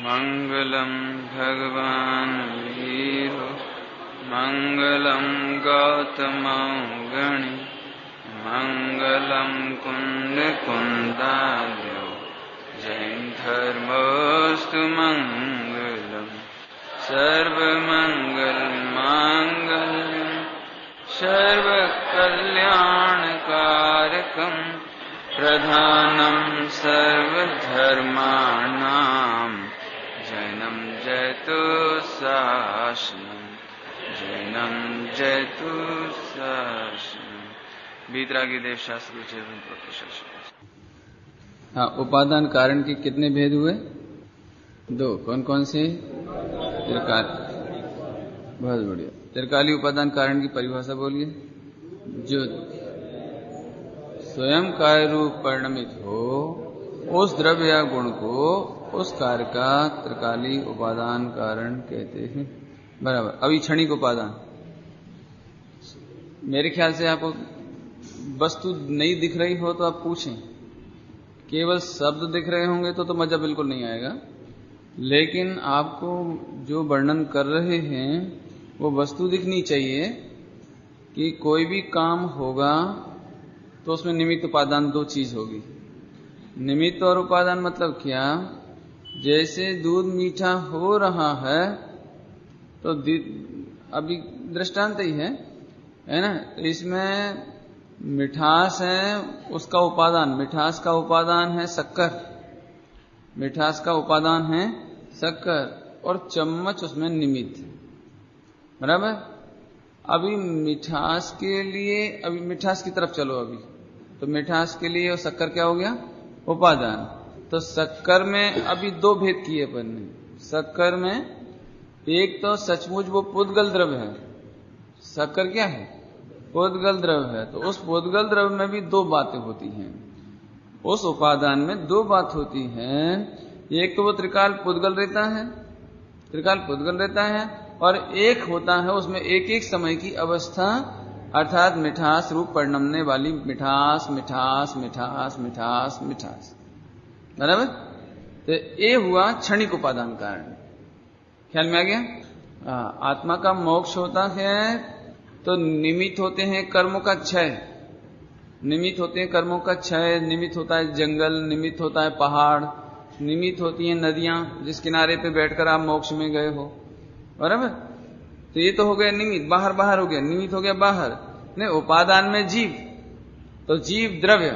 मंगलम भगवान वीरो मंगलम गौतम गणि मंगलम कुंद कुंदालो जैन धर्मोस्तु मंगलम सर्वमंगल मांगल्यम सर्वकल्याणकारकम प्रधानम सर्वधर्माणां जैनम जयतु शासनम जैनम जयतु शासनम। वीतरागी देव शास्त्र हाँ, उपादान कारण के कितने भेद हुए? दो। कौन कौन से? त्रिकाल। बहुत बढ़िया। त्रिकाली उपादान कारण की परिभाषा बोलिए। जो स्वयं कार्य रूप परिणमित हो उस द्रव्य या गुण को उस कार्य का त्रिकाली उपादान कारण कहते हैं। बराबर। अभी क्षणिक उपादान, मेरे ख्याल से आपको वस्तु नहीं दिख रही हो तो आप पूछें, केवल शब्द दिख रहे होंगे तो मजा बिल्कुल नहीं आएगा, लेकिन आपको जो वर्णन कर रहे हैं वो वस्तु दिखनी चाहिए कि कोई भी काम होगा तो उसमें निमित्त उपादान दो चीज होगी। निमित्त और उपादान मतलब क्या? जैसे दूध मीठा हो रहा है तो अभी दृष्टांत ही है ना, तो इसमें मिठास है, उसका उपादान, मिठास का उपादान है शक्कर, मिठास का उपादान है शक्कर और चम्मच उसमें निमित्त। बराबर। अभी मिठास के लिए, अभी मिठास की तरफ चलो, अभी तो मिठास के लिए और शक्कर क्या हो गया? उपादान। तो शक्कर में अभी दो भेद किए अपन ने। शक्कर में एक तो सचमुच वो पुद्गल द्रव्य है, शक्कर क्या है? पुद्गल द्रव्य है। तो उस पुद्गल द्रव्य में भी दो बातें होती हैं, उस उपादान में दो बात होती हैं। एक तो वो त्रिकाल पुद्गल रहता है, त्रिकाल पुद्गल रहता है, और एक होता है उसमें एक एक समय की अवस्था, अर्थात मिठास रूप परिणमने वाली मिठास मिठास मिठास मिठास मिठास। बराबर। तो ये हुआ क्षणिक उपादान कारण। ख्याल में आ गया? आत्मा का मोक्ष होता है तो निमित्त होते हैं कर्मों का क्षय, निमित्त होते हैं कर्मों का क्षय, निमित्त होता है जंगल, निमित्त होता है पहाड़, निमित्त होती हैं नदियां जिस किनारे पे बैठकर आप मोक्ष में गए हो। बराबर। तो ये तो हो गया निमित्त, बाहर बाहर हो गया, निमित्त हो गया बाहर। नहीं, उपादान में जीव, तो जीव द्रव्य,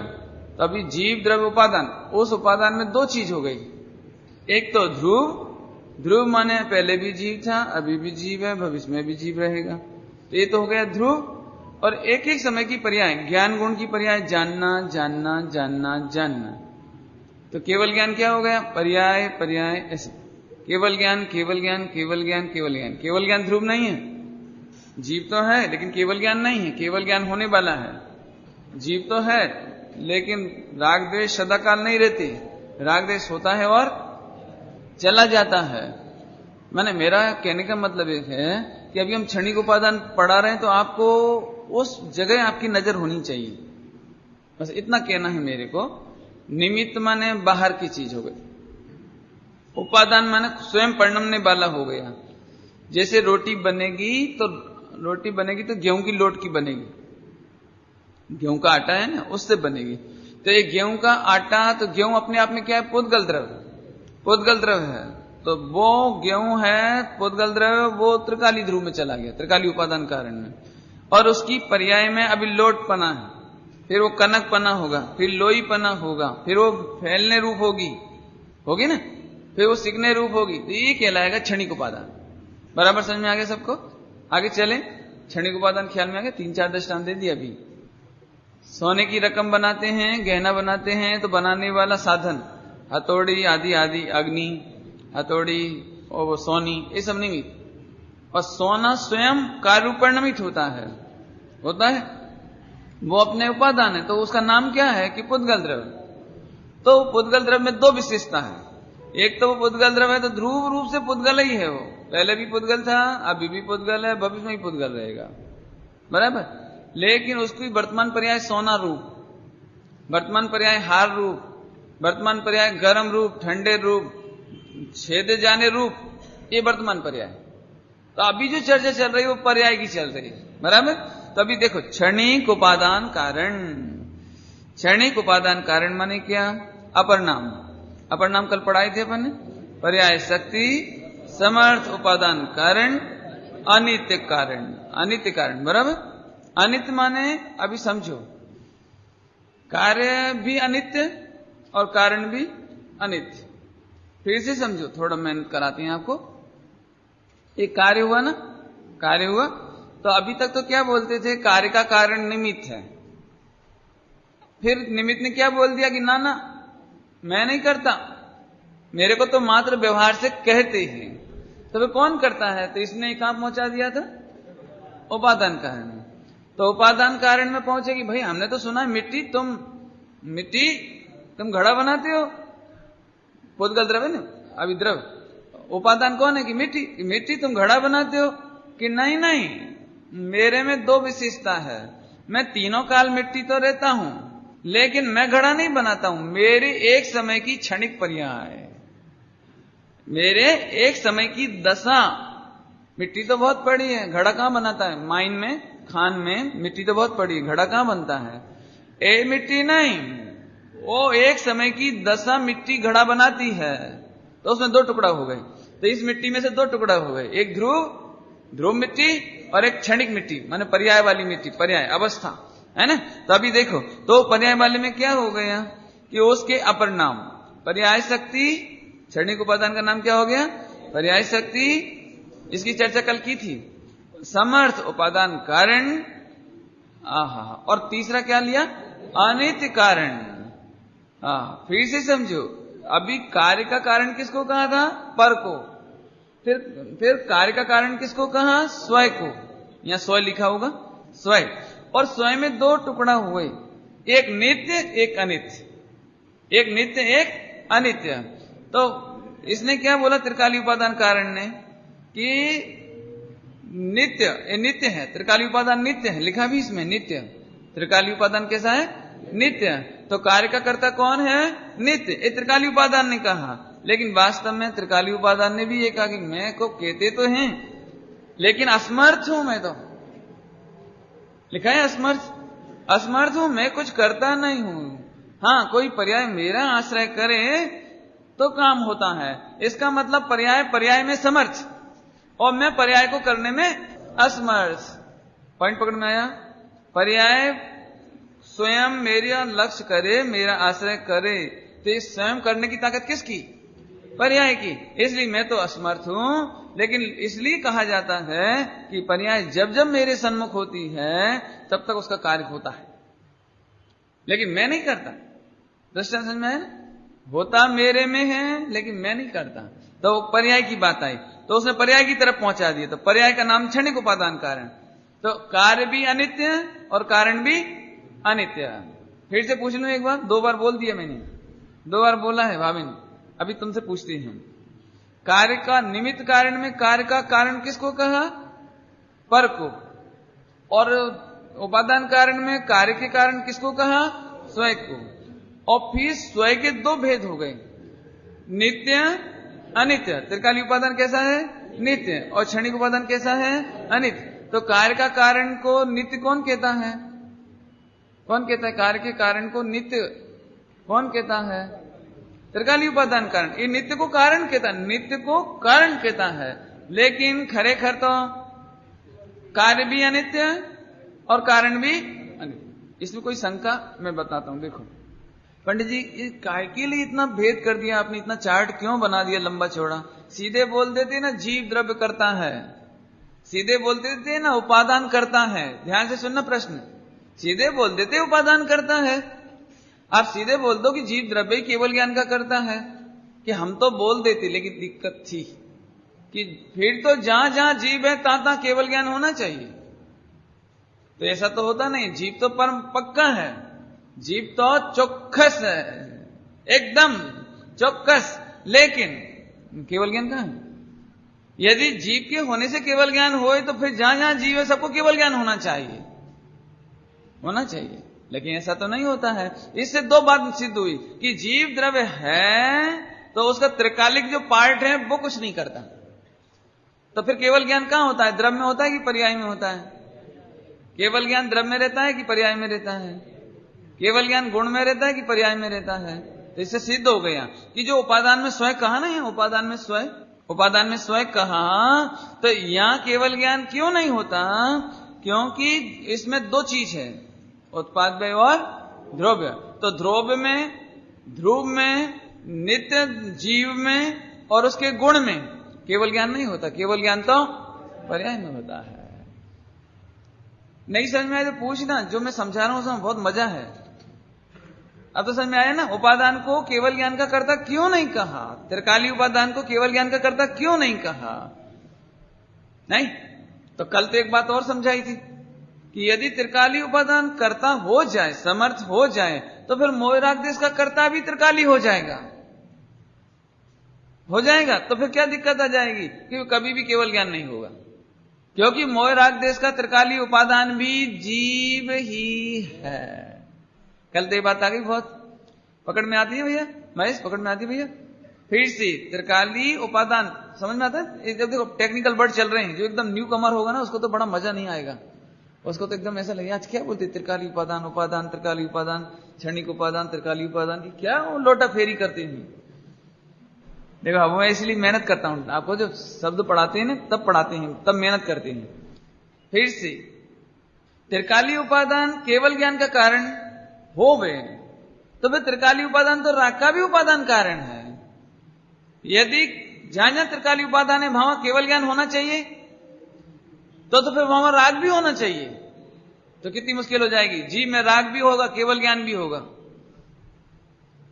तो अभी जीव द्रव्य उपादान, उस उपादान में दो चीज हो गई। एक तो ध्रुव, ध्रुव माने पहले भी जीव था, अभी भी जीव है, भविष्य में भी जीव रहेगा। तो ये तो हो गया ध्रुव। और एक एक समय की पर्याय, ज्ञान गुण की पर्याय, जानना जानना जानना जानना। तो केवल ज्ञान क्या हो गया? पर्याय पर्याय ऐसे। केवल ज्ञान केवल ज्ञान केवल ज्ञान केवल ज्ञान। केवल ज्ञान ध्रुव नहीं है, जीव तो है लेकिन केवल ज्ञान नहीं है, केवल ज्ञान होने वाला है। जीव तो है लेकिन राग द्वेष सदाकाल नहीं रहते, राग द्वेष होता है और चला जाता है। माने मेरा कहने का मतलब एक है कि अभी हम क्षणिक उपादान पढ़ा रहे हैं तो आपको उस जगह आपकी नजर होनी चाहिए, बस इतना कहना है मेरे को। निमित्त माने बाहर की चीज हो गई, उपादान माने स्वयं परिणमने वाला हो गया। जैसे रोटी बनेगी तो गेहूं की लोट की बनेगी, गेहूं का आटा है ना, उससे बनेगी। तो ये गेहूं का आटा, तो गेहूं अपने आप में क्या है? पुद्गल द्रव्य, पुद्गल द्रव्य है। तो वो गेहूं है पुद्गल द्रव्य, वो त्रिकाली ध्रुव में चला गया, त्रिकाली उपादान कारण में। और उसकी पर्याय में अभी लोट पना है, फिर वो कनक पना होगा, फिर लोई पना होगा, फिर वो फैलने रूप होगी ना, फिर वो सिकने रूप होगी। तो ये कहलाएगा क्षणिक उपादान। बराबर समझ में आ गया सबको? आगे चले। क्षणिक उपादान ख्याल में आ गया? 3-4 दृष्टांत दे दिया अभी। सोने की रकम बनाते हैं, गहना बनाते हैं, तो बनाने वाला साधन हथौड़ी आदि आदि, अग्नि, हथौड़ी और वो सोनी, ये सब निमित्त। और सोना स्वयं कार्य रूप परिणमित होता है वो अपने उपादान है। तो उसका नाम क्या है? कि पुद्गल द्रव्य। तो पुद्गल द्रव्य में दो विशेषता है। एक तो वो पुद्गल द्रव्य है तो ध्रुव रूप से पुद्गल ही है, वो पहले भी पुद्गल था, अभी भी पुद्गल है, भविष्य में भी पुद्गल रहेगा। बराबर। लेकिन उसकी वर्तमान पर्याय सोना रूप, वर्तमान पर्याय हार रूप, वर्तमान पर्याय गर्म रूप, ठंडे रूप, छेदे जाने रूप, ये वर्तमान पर्याय। तो अभी जो चर्चा चल रही है वो पर्याय की चल रही है, बराबर। तो अभी देखो, क्षणिक उपादान कारण। क्षणिक उपादान कारण माने क्या? अपर नाम। अपर नाम कल पढ़ाए थे अपन ने। पर्याय शक्ति, समर्थ उपादान कारण, अनित्य कारण। अनित्य कारण, बराबर। अनित्य माने अभी समझो, कार्य भी अनित्य और कारण भी अनित्य। फिर से समझो, थोड़ा मेहनत कराते हैं आपको। एक कार्य हुआ ना, कार्य हुआ, तो अभी तक तो क्या बोलते थे? कार्य का कारण निमित्त है। फिर निमित्त ने क्या बोल दिया कि ना ना, मैं नहीं करता, मेरे को तो मात्र व्यवहार से कहते हैं। तो वे कौन करता है? तो इसने कहां पहुंचा दिया था? उपादान कारण। तो उपादान कारण में पहुंचे कि भाई हमने तो सुना है मिट्टी तुम घड़ा बनाते हो, पोतगल द्रव्य ना, अभी द्रव्य। उपादान कौन है? कि मिट्टी तुम घड़ा बनाते हो। कि नहीं नहीं, मेरे में दो विशेषता है। मैं तीनों काल मिट्टी तो रहता हूं, लेकिन मैं घड़ा नहीं बनाता हूं। मेरी एक समय की क्षणिक पर्याय, मेरे एक समय की दशा। मिट्टी तो बहुत पड़ी है, घड़ा कहां बनाता है? माइन में, खान में मिट्टी तो बहुत पड़ी है, घड़ा कहां बनता है? ए मिट्टी नहीं, वो एक समय की दशा मिट्टी घड़ा बनाती है। तो उसमें दो टुकड़ा हो गए। तो इस मिट्टी में से दो टुकड़ा हो गए, एक ध्रुव मिट्टी और एक क्षणिक मिट्टी, माने पर्याय वाली मिट्टी, पर्याय अवस्था, है ना। तो अभी देखो, तो पर्याय वाले में क्या हो गया कि उसके अपर नाम पर्याय शक्ति, क्षणिक उपादान का नाम क्या हो गया? पर्याय शक्ति। इसकी चर्चा कल की थी। समर्थ उपादान कारण, और तीसरा क्या लिया? अनित्य कारण। फिर से समझो, अभी कार्य का कारण किसको कहा था? पर को। फिर कार्य का कारण किसको कहा? स्वयं को। यहां स्वयं लिखा होगा, स्वयं। और स्वयं में दो टुकड़ा हुए, एक नित्य एक अनित्य। एक नित्य एक अनित्य। तो इसने क्या बोला त्रिकाली उपादान कारण ने? कि नित्य है, त्रिकाली उपादान नित्य है, लिखा भी इसमें नित्य। त्रिकाली उपादान कैसा है? नित्य। तो कार्य का कर्ता कौन है? नित्य। ये त्रिकाली उपादान ने कहा, लेकिन वास्तव में त्रिकाली उपादान ने भी ये कहा कि मैं को कहते तो हैं, लेकिन असमर्थ हूं मैं। तो लिखा है असमर्थ हूं मैं, कुछ करता नहीं हूं। हां, कोई पर्याय मेरा आश्रय करे तो काम होता है। इसका मतलब पर्याय में समर्थ, और मैं पर्याय को करने में असमर्थ। पॉइंट पकड़ में आया? पर्याय स्वयं मेरा लक्ष्य करे, मेरा आश्रय करे, तो इस स्वयं करने की ताकत किसकी? पर्याय की। इसलिए मैं तो असमर्थ हूं, लेकिन इसलिए कहा जाता है कि पर्याय जब जब मेरे सन्मुख होती है तब तक उसका कार्य होता है, लेकिन मैं नहीं करता। दृष्टांत समझ में है? होता मेरे में है, लेकिन मैं नहीं करता। तो पर्याय की बात आई, तो उसने पर्याय की तरफ पहुंचा दिया। तो पर्याय का नाम क्षणिक उपादान कारण। तो कार्य भी अनित्य और कारण भी अनित्य। फिर से पूछ लूं एक बार, दो बार बोल दिया मैंने, दो बार बोला है भाविन। अभी तुमसे पूछते हैं, कार्य का निमित्त कारण में कार्य का कारण किसको कहा? पर को। और उपादान कारण में कार्य के कारण किसको कहा? स्वयं को। और फिर स्वयं के दो भेद हो गए, नित्य अनित्य। त्रिकाली उपादान कैसा है? नित्य। और क्षणिक उपादान कैसा है? अनित्य। तो कार्य का कारण को नित्य कौन कहता है? कौन कहता है कार्य के कारण को नित्य? कौन कहता है? त्रिकाली उपादान कारण। ये नित्य को कारण कहता है, नित्य को कारण कहता है। लेकिन खरेखर तो कार्य भी अनित्य और कारण भी अनित्य। इसमें कोई शंका? मैं बताता हूं। देखो पंडित जी, काय के लिए इतना भेद कर दिया आपने? इतना चार्ट क्यों बना दिया लंबा चौड़ा? सीधे बोल देते ना जीव द्रव्य करता है, सीधे बोल देते ना उपादान करता है। ध्यान से सुनना प्रश्न, सीधे बोल देते उपादान करता है। आप सीधे बोल दो कि जीव द्रव्य केवल ज्ञान का करता है, कि हम तो बोल देते, लेकिन दिक्कत थी कि फिर तो जहां जहां जीव है तहां तहां केवल ज्ञान होना चाहिए। तो ऐसा तो होता नहीं। जीव तो परम पक्का है, जीव तो चौकस है, एकदम चौकस, लेकिन केवल ज्ञान कहां है? यदि जीव के होने से केवल ज्ञान होए तो फिर जहां जहां जीव है सबको केवल ज्ञान होना चाहिए, होना चाहिए। लेकिन ऐसा तो नहीं होता है। इससे दो बात सिद्ध हुई कि जीव द्रव्य है तो उसका त्रिकालिक जो पार्ट है वो कुछ नहीं करता। तो फिर केवल ज्ञान कहां होता है? द्रव्य में होता है कि पर्याय में होता है? केवल ज्ञान द्रव्य में रहता है कि पर्याय में रहता है? केवल ज्ञान गुण में रहता है कि पर्याय में रहता है? तो इससे सिद्ध हो गया कि जो उपादान में स्वयं कहा ना, उपादान में स्वयं कहा, तो यहां केवल ज्ञान क्यों नहीं होता? क्योंकि इसमें दो चीज है, उत्पाद्य और ध्रुव। तो ध्रुव में, नित्य जीव में और उसके गुण में केवल ज्ञान नहीं होता। केवल ज्ञान तो पर्याय में होता है। नहीं समझ में आए तो पूछना, जो मैं समझा रहा हूं उसमें बहुत मजा है। अब तो समझ में आया ना, उपादान को केवल ज्ञान का कर्ता क्यों नहीं कहा? त्रिकाली उपादान को केवल ज्ञान का कर्ता क्यों नहीं कहा? नहीं तो कल तो एक बात और समझाई थी कि यदि त्रिकाली उपादान कर्ता हो जाए, समर्थ हो जाए, तो फिर मोह राग देश का कर्ता भी त्रिकाली हो जाएगा। तो फिर क्या दिक्कत आ जाएगी कि कभी भी केवल ज्ञान नहीं होगा, क्योंकि मोह राग देश का त्रिकाली उपादान भी जीव ही है। कल तो ये बात आ गई, बहुत पकड़ में आती है भैया महेश, पकड़ में आती है भैया? फिर से त्रिकाली उपादान समझ में आता है? जब देखो टेक्निकल वर्ड चल रहे हैं, जो एकदम न्यू कमर होगा ना उसको तो बड़ा मजा नहीं आएगा, उसको तो एकदम ऐसा लगेगा आज क्या बोलते, त्रिकाली उपादान त्रिकाली उपादान, क्षणिक उपादान, त्रिकाली उपादान की क्या लोटा फेरी करते हैं। देखो अब मैं इसलिए मेहनत करता हूं, आपको जो शब्द पढ़ाते हैं ना तब पढ़ाते हैं, तब मेहनत करते हैं। फिर से त्रिकाली उपादान केवल ज्ञान का कारण हो गए, तो फिर त्रिकाली उपादान तो राग का भी उपादान कारण है। यदि जहां जहां त्रिकाली उपादान है वहां केवल ज्ञान होना चाहिए, तो फिर वहां राग भी होना चाहिए। तो कितनी मुश्किल हो जाएगी, जीव में राग भी होगा, केवल ज्ञान भी होगा।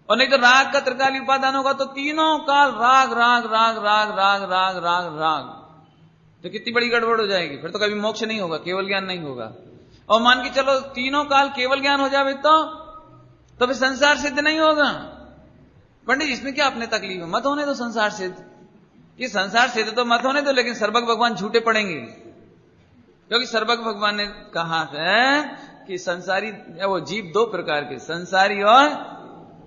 और नहीं तो राग का त्रिकाली उपादान होगा तो तीनों काल राग राग राग राग राग राग राग राग, तो कितनी बड़ी गड़बड़ हो जाएगी। फिर तो कभी मोक्ष नहीं होगा, केवल ज्ञान नहीं होगा। और मान के चलो तीनों काल केवल ज्ञान हो जाए तो फिर संसार सिद्ध नहीं होगा। पंडित इसमें क्या अपने तकलीफ है, मत होने दो संसार सिद्ध। कि संसार सिद्ध तो मत होने दो, लेकिन सर्वज्ञ भगवान झूठे पड़ेंगे, क्योंकि सर्वज्ञ भगवान ने कहा है कि संसारी वो जीव दो प्रकार के, संसारी और,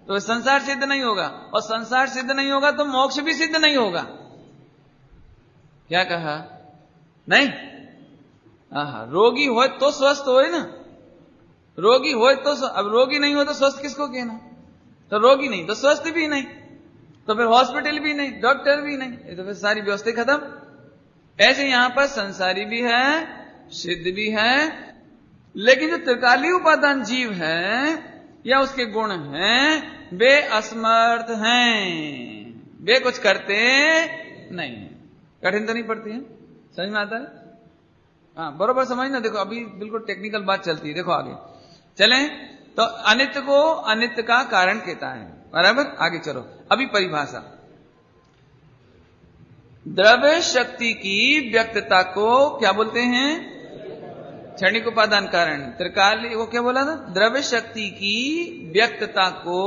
तो संसार सिद्ध नहीं होगा, और संसार सिद्ध नहीं होगा तो मोक्ष भी सिद्ध नहीं होगा। क्या कहा? नहीं, रोगी हो तो स्वस्थ होए ना, रोगी हो तो, अब रोगी नहीं हो तो स्वस्थ किसको कहना? तो रोगी नहीं तो स्वस्थ भी नहीं, तो फिर हॉस्पिटल भी नहीं, डॉक्टर भी नहीं, ये तो फिर सारी व्यवस्था खत्म। ऐसे यहां पर संसारी भी है, सिद्ध भी है, लेकिन जो त्रिकाली उपादान जीव है या उसके गुण हैं, वे असमर्थ हैं, वे कुछ करते नहीं। कठिन तो नहीं पड़ती है, समझ में आता है? हाँ बरोबर समझना। देखो अभी बिल्कुल टेक्निकल बात चलती है, देखो आगे चलें। तो अनित्य को अनित्य का कारण कहता है, बराबर। आगे चलो, अभी परिभाषा। द्रव्य शक्ति की व्यक्तता को क्या बोलते हैं? क्षणिक उपादान कारण। त्रिकाली वो क्या बोला था? द्रव्य शक्ति की व्यक्तता को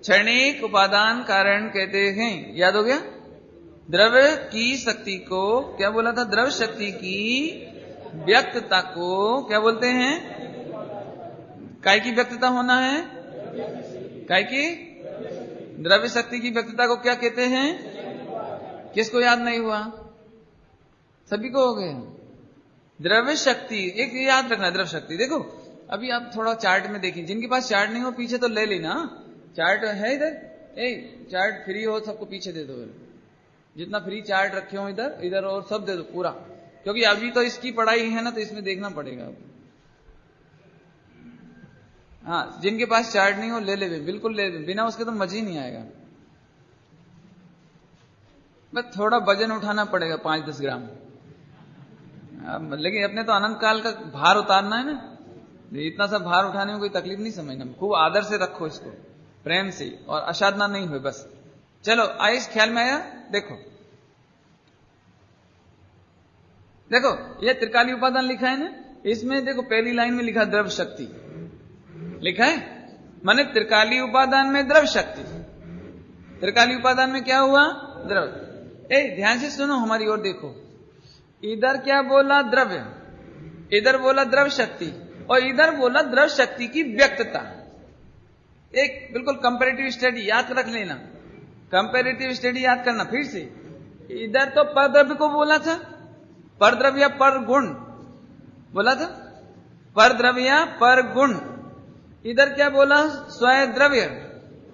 क्षणिक उपादान कारण कहते हैं। याद हो गया? द्रव्य की शक्ति को क्या बोला था? द्रव्य शक्ति की व्यक्तता को क्या बोलते हैं? काय की व्यक्तता होना है? काय की? द्रव्य शक्ति की व्यक्तता को क्या कहते हैं? किसको याद नहीं हुआ? सभी को हो गया। द्रव्य शक्ति, एक याद रखना, द्रव्य शक्ति। देखो अभी आप थोड़ा चार्ट में देखिए, जिनके पास चार्ट नहीं हो पीछे तो ले लेना। चार्ट है इधर, चार्ट फ्री हो सबको पीछे दे दो, जितना फ्री चार्ट रखे हो इधर इधर और सब दे दो पूरा, क्योंकि अभी तो इसकी पढ़ाई है ना, तो इसमें देखना पड़ेगा। हाँ, जिनके पास चार्ट नहीं हो ले ले, बिल्कुल ले ले, बिना उसके तो मजा ही नहीं आएगा। बस थोड़ा वजन उठाना पड़ेगा 5-10 ग्राम, लेकिन अपने तो अनंत काल का भार उतारना है ना, इतना सा भार उठाने में कोई तकलीफ नहीं समझना। खूब आदर से रखो इसको, प्रेम से, और असाधना नहीं हुई बस। चलो आइए, इस ख्याल में आया? देखो देखो ये त्रिकाली उपादान लिखा है ना, इसमें देखो पहली लाइन में लिखा द्रव्य शक्ति लिखा है, माने त्रिकाली उपादान में द्रव्य शक्ति। त्रिकाली उपादान में क्या हुआ? द्रव्य। ध्यान से सुनो, हमारी ओर देखो। इधर क्या बोला? द्रव्य, इधर बोला द्रव्य शक्ति, और इधर बोला द्रव्य शक्ति की व्यक्तता। एक बिल्कुल कंपैरेटिव स्टडी याद रख लेना। कंपैरेटिव स्टडी याद करना फिर से। इधर तो परद्रव्य को बोला था, परद्रव्य पर गुण बोला था, परद्रव्य पर गुण। इधर क्या बोला? स्वयं द्रव्य।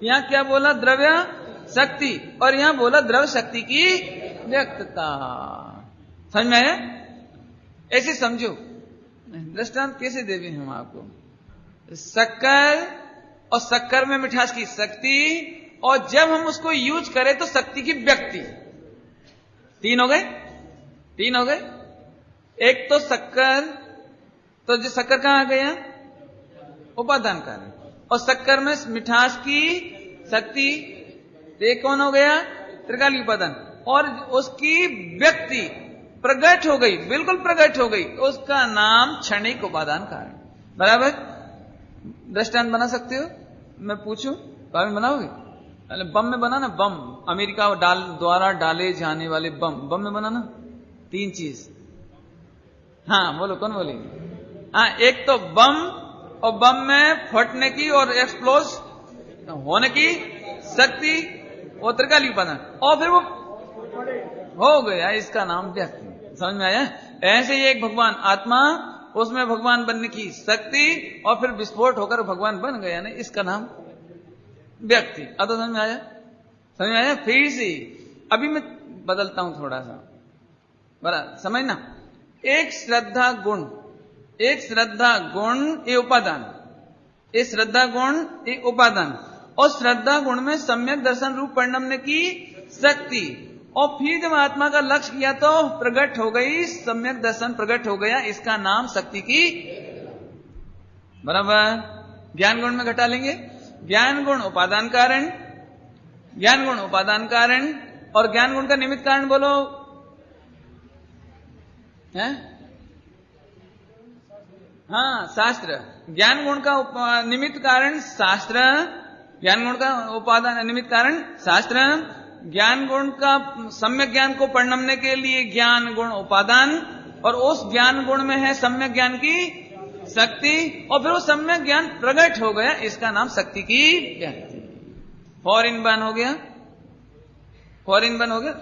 यहां क्या बोला? द्रव्य शक्ति। और यहां बोला द्रव्य शक्ति की व्यक्तता। समझ में आया? ऐसे समझो। दृष्टांत कैसे देवे हम आपको? शक्कर और शक्कर में मिठास की शक्ति, और जब हम उसको यूज करें तो शक्ति की व्यक्ति। तीन हो गए, तीन हो गए। एक तो शक्कर, तो जो शक्कर कहां आ गया? उपादान कारण। और शक्कर में मिठास की शक्ति, एक कौन हो गया? त्रिकाली उपादान। और उसकी व्यक्ति प्रकट हो गई, बिल्कुल प्रकट हो गई, उसका नाम क्षणिक उपादान कारण। बराबर? दृष्टांत बना सकते हो? मैं पूछूं, बाबू बनाओगे? अरे बम में बनाना, बम अमेरिका द्वारा डाले जाने वाले बम में बनाना। तीन चीज। हाँ बोलो, कौन बोले? हाँ, एक तो बम, और बम में फटने की और एक्सप्लोज होने की शक्ति, वो त्रिकाली उपादान। और फिर वो हो गया, इसका नाम व्यक्ति। समझ में आया? ऐसे ही एक भगवान आत्मा, उसमें भगवान बनने की शक्ति, और फिर विस्फोट होकर भगवान बन गया ना, इसका नाम व्यक्ति। अब तो समझ में आया? समझ में आया? फिर से अभी मैं बदलता हूं थोड़ा सा, बड़ा समझना। एक श्रद्धा गुण, एक श्रद्धा गुण ये उपादान, एक श्रद्धा गुण ये उपादान, और श्रद्धा गुण में सम्यक दर्शन रूप परिणमने की शक्ति। और फिर जब आत्मा का लक्ष्य किया तो प्रकट हो गई, सम्यक दर्शन प्रकट हो गया, इसका नाम शक्ति की। बराबर? ज्ञान गुण में घटा लेंगे। ज्ञान गुण उपादान कारण, ज्ञान गुण उपादान कारण, और ज्ञान गुण का निमित्त कारण बोलो है? हाँ, शास्त्र। ज्ञान गुण का निमित्त कारण शास्त्र, ज्ञान गुण का उपादान निमित्त कारण शास्त्र, ज्ञान गुण का सम्यक ज्ञान को परिणमने के लिए ज्ञान गुण उपादान, और उस ज्ञान गुण में है सम्यक ज्ञान की शक्ति, और फिर वो सम्यक ज्ञान प्रकट हो गया, इसका नाम शक्ति की व्यक्ति। फॉर इन वन हो गया, फॉर इन वन हो गया।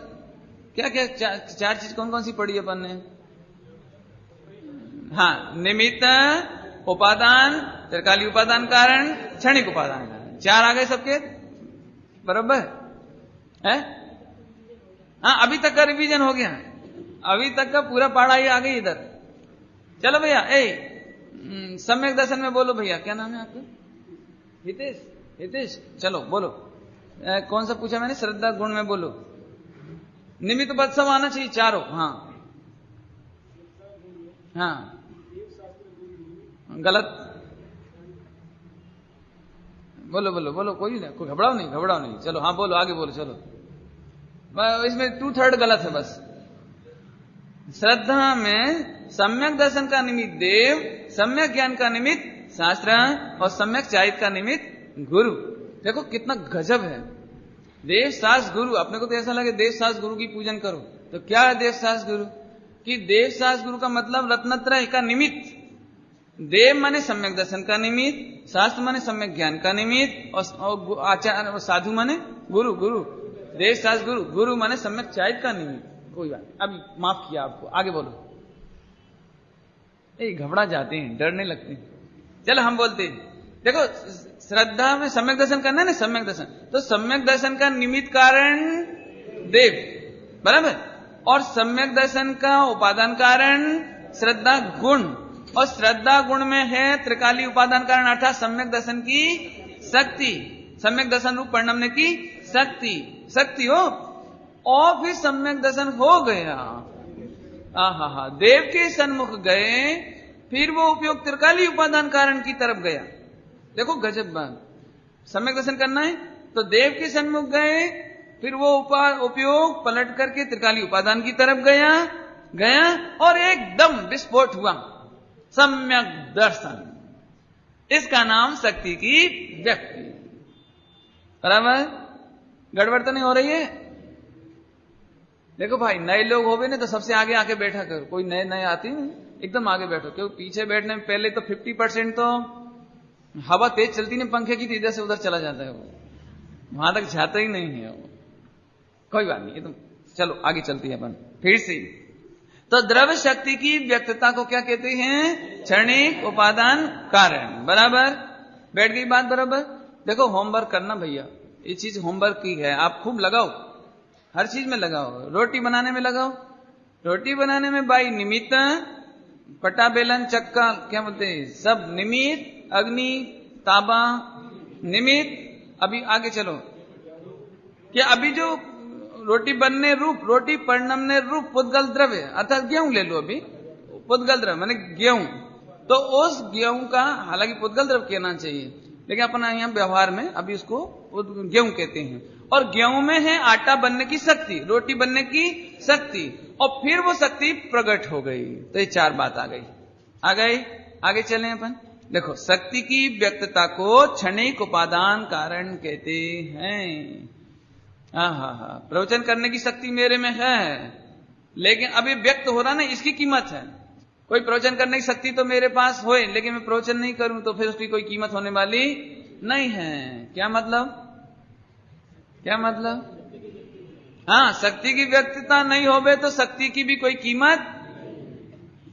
क्या क्या चार चीज कौन कौन सी पढ़ी अपन ने? हाँ, निमित्त, उपादान, त्रिकाली उपादान कारण, क्षणिक उपादान कारण। चार आ गए सबके। बराबर है? हाँ, अभी तक का रिवीजन हो गया, अभी तक का पूरा पढ़ा ही आ गई इधर। चलो भैया, सम्यक दर्शन में बोलो भैया, क्या नाम है आपका? हितेश। हितेश, चलो बोलो। कौन सा पूछा मैंने? श्रद्धा गुण में बोलो। निमित्त पद सब आना चाहिए, चारों। हाँ हाँ, गलत। बोलो बोलो बोलो, कोई घबराओ नहीं, घबराओ नहीं। चलो हाँ बोलो, आगे बोलो। चलो, इसमें 2/3 गलत है बस। श्रद्धा में सम्यक दर्शन का निमित्त देव, सम्यक ज्ञान का निमित्त शास्त्र, और सम्यक चाहित का निमित्त गुरु। देखो कितना गजब है। देव शास्त्र गुरु, अपने को तो ऐसा लगे देव शास्त्र गुरु की पूजन करो, तो क्या है देव शास्त्र गुरु? कि देव शास्त्र गुरु का मतलब रत्नत्रय का निमित्त। देव माने सम्यक दर्शन का निमित्त, शास्त्र माने सम्यक ज्ञान का निमित्त, और आचार्य और साधु माने गुरु। गुरु देव शास्त्र गुरु, गुरु माने सम्यक चाहित का निमित्त। कोई बात, अभी माफ किया आपको, आगे बोलो। घबरा जाते हैं, डरने लगते हैं। चलो हम बोलते हैं, देखो श्रद्धा में सम्यक दर्शन करना है ना, सम्यक दर्शन, तो सम्यक दर्शन का निमित्त कारण देव, बराबर, और सम्यक दर्शन का उपादान कारण श्रद्धा गुण, और श्रद्धा गुण में है त्रिकाली उपादान कारण अर्थात सम्यक दर्शन की शक्ति, सम्यक दर्शन रूप परिणमने की शक्ति। शक्ति हो, और फिर सम्यक दर्शन हो गया। आहा, देव के सन्मुख गए, फिर वो उपयोग त्रिकाली उपादान कारण की तरफ गया। देखो गजब बात। सम्यक दर्शन करना है तो देव के सन्मुख गए, फिर वो उपयोग पलट करके त्रिकाली उपादान की तरफ गया, और एकदम विस्फोट हुआ, सम्यक दर्शन। इसका नाम शक्ति की व्यक्ति। बराबर? गड़बड़ तो नहीं हो रही है? देखो भाई, नए लोग हो गए ना तो सबसे आगे आके बैठा करो। कोई नए आती नहीं, एकदम आगे बैठो, क्योंकि पीछे बैठने में पहले तो 50% तो हवा तेज चलती नहीं पंखे की, तो इधर से उधर चला जाता है, वो वहां तक जाता ही नहीं है वो। कोई बात नहीं, ये तो चलो आगे चलती है अपन फिर से। तो द्रव्य शक्ति की व्यक्तता को क्या कहते हैं? क्षणिक उपादान कारण। बराबर, बैठ गई बात बराबर। देखो होमवर्क करना भैया, ये चीज होमवर्क की है, आप खूब लगाओ, हर चीज में लगाओ। रोटी बनाने में लगाओ, रोटी बनाने में भाई निमित्त, पटा बेलन चक्का क्या बोलते हैं सब निमित्त, अग्नि ताबा निमित्त। अभी आगे चलो, क्या अभी जो रोटी बनने रूप, रोटी परिणमने रूप पुद्गल द्रव्य अर्थात गेहूं ले लो, अभी पुद्गल द्रव्य माने गेहूं, तो उस गेहूं का हालांकि पुद्गल द्रव्य कहना चाहिए, लेकिन अपना यहाँ व्यवहार में अभी उसको गेहूं कहते हैं। और गेहूं में है आटा बनने की शक्ति, रोटी बनने की शक्ति, और फिर वो शक्ति प्रकट हो गई। तो ये चार बात आ गई। आगे चलें अपन। देखो, शक्ति की व्यक्तता को क्षणिक उपादान कारण कहते हैं। प्रवचन करने की शक्ति मेरे में है, लेकिन अभी व्यक्त हो रहा ना, इसकी कीमत है। कोई प्रवचन करने की शक्ति तो मेरे पास होए, लेकिन मैं प्रवचन नहीं करूं तो फिर उसकी कोई कीमत होने वाली नहीं है। क्या मतलब? हाँ, शक्ति की व्यक्तता नहीं होवे तो शक्ति की भी कोई कीमत।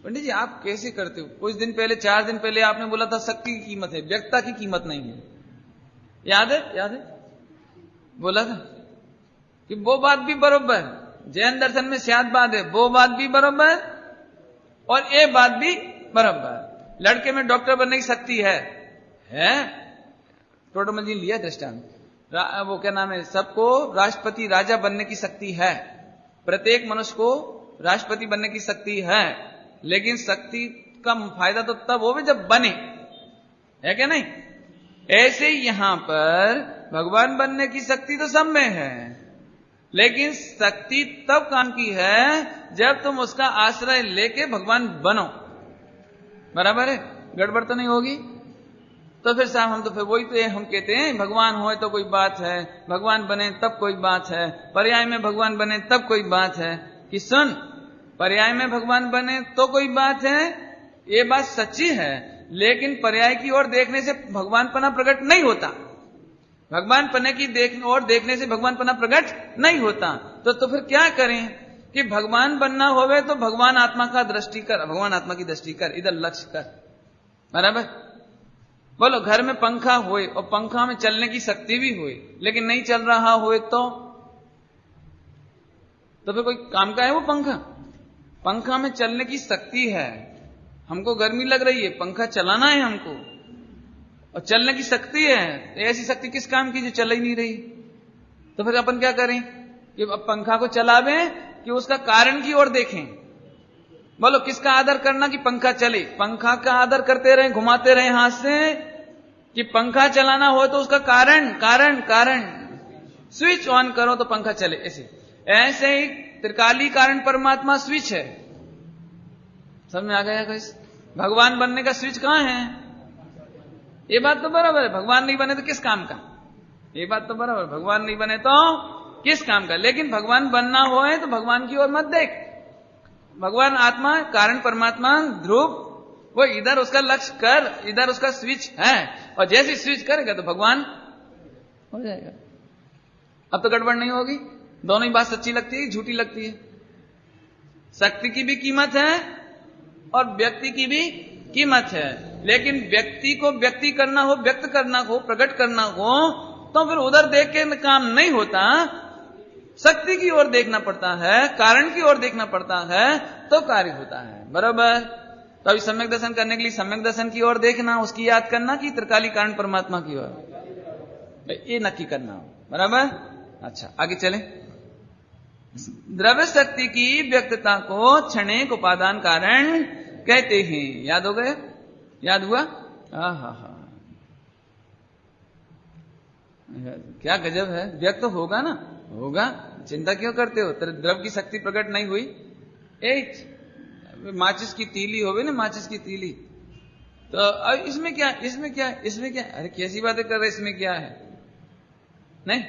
पंडित जी आप कैसे करते हो? कुछ दिन पहले, 4 दिन पहले आपने बोला था शक्ति की कीमत है, व्यक्तता की कीमत नहीं है। याद है बोला था कि वो बात भी बरोबर, जैन दर्शन में शायद बात है, वो बात भी बरोबर और ये बात भी बरोबर। लड़के में डॉक्टर बनने की शक्ति है टोटोमल जी लिया दृष्टांत। वो क्या नाम है, सबको राष्ट्रपति राजा बनने की शक्ति है, प्रत्येक मनुष्य को राष्ट्रपति बनने की शक्ति है, लेकिन शक्ति का फायदा तो तब होवे जब बने, है क्या नहीं? ऐसे यहां पर भगवान बनने की शक्ति तो सब में है, लेकिन शक्ति तब काम की है जब तुम उसका आश्रय लेके भगवान बनो। बराबर है? गड़बड़ तो नहीं होगी? तो फिर साहब हम तो फिर वही तो हम कहते हैं भगवान होए तो कोई बात है, भगवान बने तब कोई बात है, पर्याय में भगवान बने तब कोई बात है। कि सुन, पर्याय में भगवान बने तो कोई बात है, ये बात सच्ची है, लेकिन पर्याय की ओर देखने से भगवानपना प्रकट नहीं होता। भगवान पने की और देखने से भगवानपना प्रकट नहीं होता। तो फिर क्या करें कि भगवान बनना होवे तो भगवान आत्मा का दृष्टि कर, भगवान आत्मा की दृष्टि कर, इधर लक्ष्य कर। बराबर? बोलो, घर में पंखा होए और पंखा में चलने की शक्ति भी होए, लेकिन नहीं चल रहा होए तो फिर कोई काम का है वो पंखा? पंखा में चलने की शक्ति है, हमको गर्मी लग रही है, पंखा चलाना है हमको, और चलने की शक्ति है, ऐसी शक्ति किस काम की जो चल ही नहीं रही? तो फिर अपन क्या करें कि अब पंखा को चलावें कि उसका कारण की ओर देखें? बोलो, किसका आदर करना कि पंखा चले? पंखा का आदर करते रहे, घुमाते रहे हाथ से, कि पंखा चलाना हो तो उसका कारण स्विच ऑन करो तो पंखा चले। ऐसे ही त्रिकाली कारण परमात्मा स्विच है। समझ में आ गया? कैसे भगवान बनने का स्विच कहां है? ये बात तो बराबर है, भगवान नहीं बने तो किस काम का? ये बात तो बराबर, भगवान नहीं बने तो किस काम का? लेकिन भगवान बनना हो तो भगवान की ओर मत देख। भगवान आत्मा, कारण परमात्मा, ध्रुव, वो इधर उसका लक्ष्य कर, इधर उसका स्विच है, और जैसे स्विच करेगा तो भगवान हो जाएगा। अब तो गड़बड़ नहीं होगी। दोनों ही बात सच्ची लगती है, झूठी लगती है? शक्ति की भी कीमत है और व्यक्ति की भी कीमत है, लेकिन व्यक्ति को व्यक्ति करना हो, व्यक्त करना हो, प्रकट करना हो, तो फिर उधर देख के काम नहीं होता, शक्ति की ओर देखना पड़ता है, कारण की ओर देखना पड़ता है, तो कार्य होता है। बराबर? तो अभी सम्यक दर्शन करने के लिए सम्यक दर्शन की ओर देखना, उसकी याद करना कि त्रिकाली कारण परमात्मा की ओर, ये नक्की करना हो। बराबर? अच्छा, आगे चले। द्रव्य शक्ति की व्यक्तता को क्षणिक उपादान कारण कहते हैं। याद हो गए? याद हुआ? क्या गजब है! व्यक्त तो होगा ना, होगा, चिंता क्यों करते हो? द्रव्य की शक्ति प्रकट नहीं हुई? माचिस की तीली होवे ना, माचिस की तीली, तो अब इसमें क्या, इसमें क्या, इसमें क्या? अरे कैसी बातें कर रहे, इसमें क्या है? नहीं,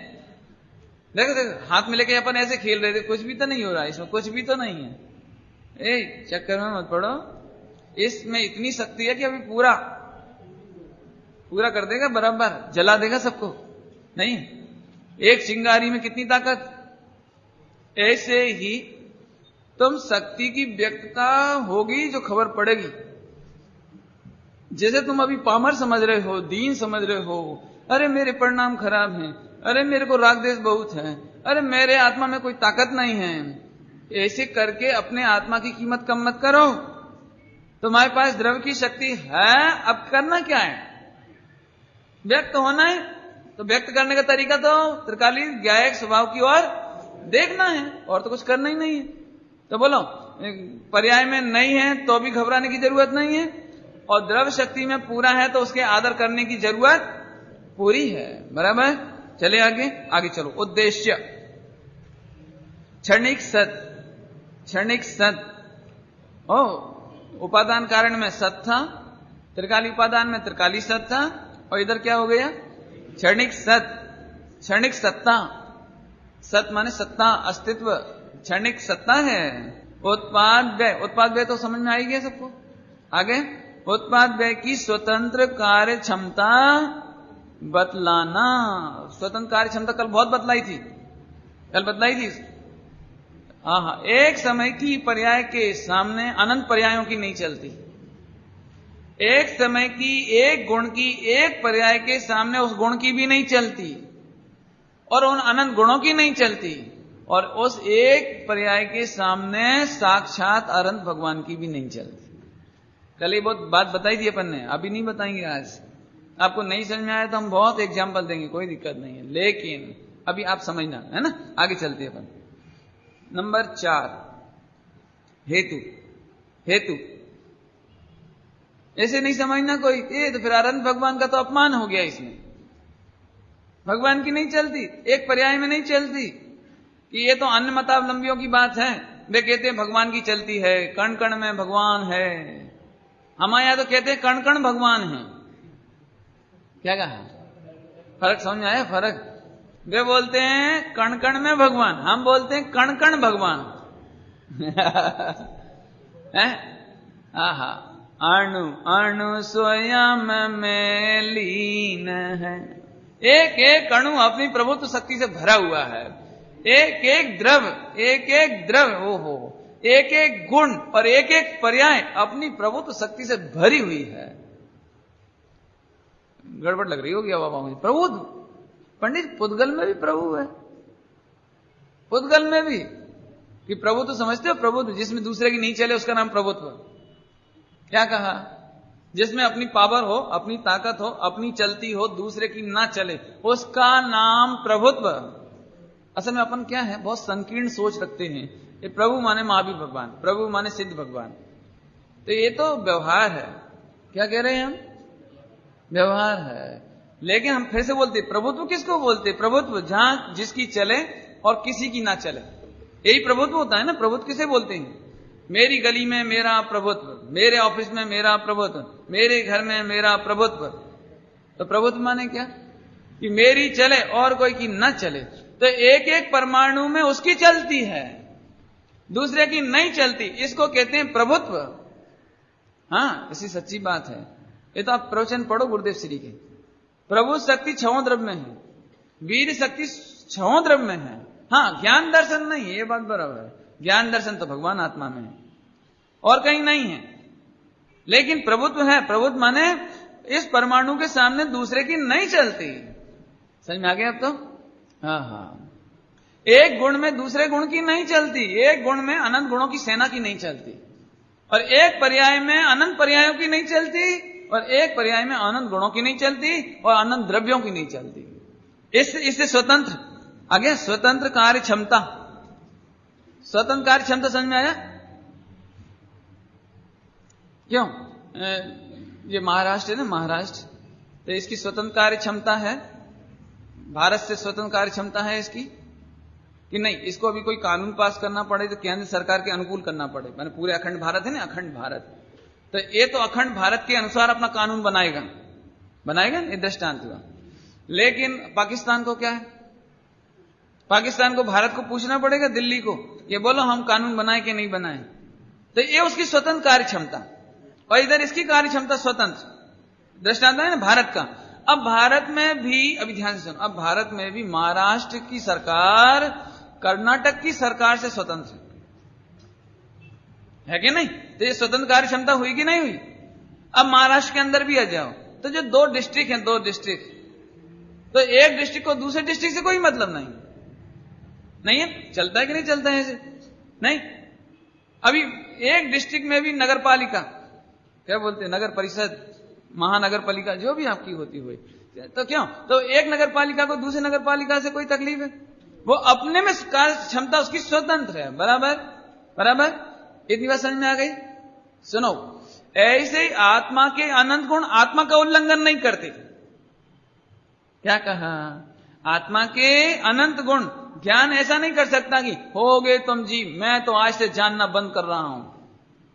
देखो देखो, हाथ में लेके अपन ऐसे खेल रहे थे, कुछ भी तो नहीं हो रहा, इसमें कुछ भी तो नहीं है। चक्कर में मत पड़ो, इसमें इतनी शक्ति है कि अभी पूरा कर देगा, बराबर जला देगा सबको। नहीं, एक चिंगारी में कितनी ताकत? ऐसे ही तुम शक्ति की व्यक्तता होगी जो खबर पड़ेगी। जैसे तुम अभी पामर समझ रहे हो, दीन समझ रहे हो, अरे मेरे परिणाम खराब हैं, अरे मेरे को राग देश बहुत है, अरे मेरे आत्मा में कोई ताकत नहीं है, ऐसे करके अपने आत्मा की कीमत कम मत करो। तुम्हारे पास द्रव्य की शक्ति है, अब करना क्या है? व्यक्त होना है। तो व्यक्त करने का तरीका तो त्रिकाली ज्ञायक स्वभाव की ओर देखना है, और तो कुछ करना ही नहीं है। तो बोलो, पर्याय में नहीं है तो भी घबराने की जरूरत नहीं है, और द्रव्य शक्ति में पूरा है तो उसके आदर करने की जरूरत पूरी है। बराबर? चले आगे, आगे चलो। उद्देश्य क्षणिक सत, क्षणिक सत। ओ, उपादान कारण में सत था, त्रिकाली उपादान में त्रिकाली सत था, और इधर क्या हो गया? क्षणिक सत, क्षणिक सत्ता। सत माने सत्ता, अस्तित्व, क्षणिक सत्ता है। उत्पाद व्यय, उत्पाद व्यय तो समझ में आई गया सबको। आगे, उत्पाद व्यय की स्वतंत्र कार्य क्षमता बतलाना। स्वतंत्र कार्य क्षमता कल बहुत बतलाई थी, कल बतलाई थी। हाँ, एक समय की पर्याय के सामने अनंत पर्यायों की नहीं चलती। एक समय की एक गुण की एक पर्याय के सामने उस गुण की भी नहीं चलती, और उन अनंत गुणों की नहीं चलती, और उस एक पर्याय के सामने साक्षात अनंत भगवान की भी नहीं चलती। कल ये बहुत बात बताई थी अपन ने, अभी नहीं बताएंगे आज। आपको नहीं समझ में आया तो हम बहुत एग्जाम्पल देंगे, कोई दिक्कत नहीं है, लेकिन अभी आप समझना है ना। आगे चलते हैं अपन। नंबर 4, हेतु। हेतु ऐसे नहीं समझना कोई, ये तो फिर अनंत भगवान का तो अपमान हो गया इसमें। भगवान की नहीं चलती, एक पर्याय में नहीं चलती, कि ये तो अन्य मतावलंबियों की बात है। वे कहते हैं भगवान की चलती है, कण कण में भगवान है। हमारे यहां तो कहते हैं कण कण भगवान है। क्या कहा? फर्क समझ में आया? फर्क? वे बोलते हैं कण कण में भगवान, हम बोलते हैं कण कण भगवान। आहा, अणु अणु स्वयं में लीन है। एक एक अणु अपनी प्रभुत्व शक्ति से भरा हुआ है। एक एक द्रव, एक एक द्रव, ओहो, एक एक गुण और एक एक पर्याय अपनी प्रभुत्व शक्ति से भरी हुई है। गड़बड़ लग रही होगी बाबा मुझे। प्रभुत्व, पंडित पुद्गल में भी प्रभु है, पुद्गल में भी, कि प्रभुत्व समझते हो? प्रभुत्व जिसमें दूसरे की नहीं चले उसका नाम प्रभुत्व। क्या कहा? जिसमें अपनी पावर हो, अपनी ताकत हो, अपनी चलती हो, दूसरे की ना चले, उसका नाम प्रभुत्व। असल में अपन क्या है, बहुत संकीर्ण सोच रखते हैं। ये प्रभु माने महावीर भगवान, प्रभु माने सिद्ध भगवान, तो ये तो व्यवहार है। क्या कह रहे हैं हम? व्यवहार है। लेकिन हम फिर से बोलते प्रभुत्व किसको बोलते? प्रभुत्व जहां जिसकी चले और किसी की ना चले, यही प्रभुत्व होता है ना। प्रभुत्व किसे बोलते हैं? मेरी गली में मेरा प्रभुत्व, मेरे ऑफिस में मेरा प्रभुत्व, मेरे घर में मेरा प्रभुत्व। तो प्रभुत्व माने क्या? कि मेरी चले और कोई की न चले। तो एक एक परमाणु में उसकी चलती है, दूसरे की नहीं चलती, इसको कहते हैं प्रभुत्व। हाँ, ऐसी सच्ची बात है। ये तो आप प्रवचन पढ़ो गुरुदेव श्री के। प्रभु शक्ति 6 द्रव्य में है, वीर शक्ति 6 द्रव्य में है। हाँ, ज्ञान दर्शन नहीं, ये बात बराबर है। ज्ञान दर्शन तो भगवान आत्मा में है और कहीं नहीं है, लेकिन प्रभुत्व है। प्रभुत्व माने इस परमाणु के सामने दूसरे की नहीं चलती। समझ में आ गया अब तो? हाँ हाँ, एक गुण में दूसरे गुण की नहीं चलती, एक गुण में अनंत गुणों की सेना की नहीं चलती, और एक पर्याय में अनंत पर्यायों की नहीं चलती, और एक पर्याय में अनंत गुणों की नहीं चलती, और अनंत द्रव्यों की नहीं चलती। इससे स्वतंत्र आ गया। स्वतंत्र कार्य क्षमता, स्वतंत्र कार्य क्षमता समझ में आया? क्यों? ये महाराष्ट्र है ना, महाराष्ट्र, तो इसकी स्वतंत्र कार्य क्षमता है। भारत से स्वतंत्र कार्य क्षमता है इसकी कि नहीं? इसको अभी कोई कानून पास करना पड़े तो केंद्र सरकार के अनुकूल करना पड़े। मैंने पूरे अखंड भारत है ना, अखंड भारत, तो ये तो अखंड भारत के अनुसार अपना कानून बनाएगा, बनाएगा, ये दृष्टांत हुआ। लेकिन पाकिस्तान को क्या है? पाकिस्तान को भारत को पूछना पड़ेगा, दिल्ली को, ये बोलो हम कानून बनाए कि नहीं बनाए। तो ये उसकी स्वतंत्र कार्य क्षमता, और इधर इसकी कार्य क्षमता स्वतंत्र। दृष्टांत है ना भारत का। अब भारत में भी, अभी ध्यान से सुनो, अब भारत में भी महाराष्ट्र की सरकार कर्नाटक की सरकार से स्वतंत्र है कि नहीं? तो ये स्वतंत्र कार्य क्षमता हुई कि नहीं हुई? अब महाराष्ट्र के अंदर भी आ जाओ तो जो 2 डिस्ट्रिक्ट हैं, 2 डिस्ट्रिक्ट, तो एक डिस्ट्रिक्ट को दूसरे डिस्ट्रिक्ट से कोई मतलब नहीं है। चलता है कि नहीं चलता है ऐसे? नहीं। अभी एक डिस्ट्रिक्ट में भी नगर पालिका, क्या बोलते हैं, नगर परिषद, महानगर पालिका, जो भी आपकी होती हुई, तो क्यों? तो एक नगर पालिका को दूसरे नगर पालिका से कोई तकलीफ है? वो अपने में कार्य क्षमता उसकी स्वतंत्र है। बराबर। इतनी बात समझ में आ गई? सुनो, ऐसे ही आत्मा के अनंत गुण आत्मा का उल्लंघन नहीं करते। क्या कहा? आत्मा के अनंत गुण ज्ञान ऐसा नहीं कर सकता कि हो गए तुम जीव, मैं तो आज से जानना बंद कर रहा हूं।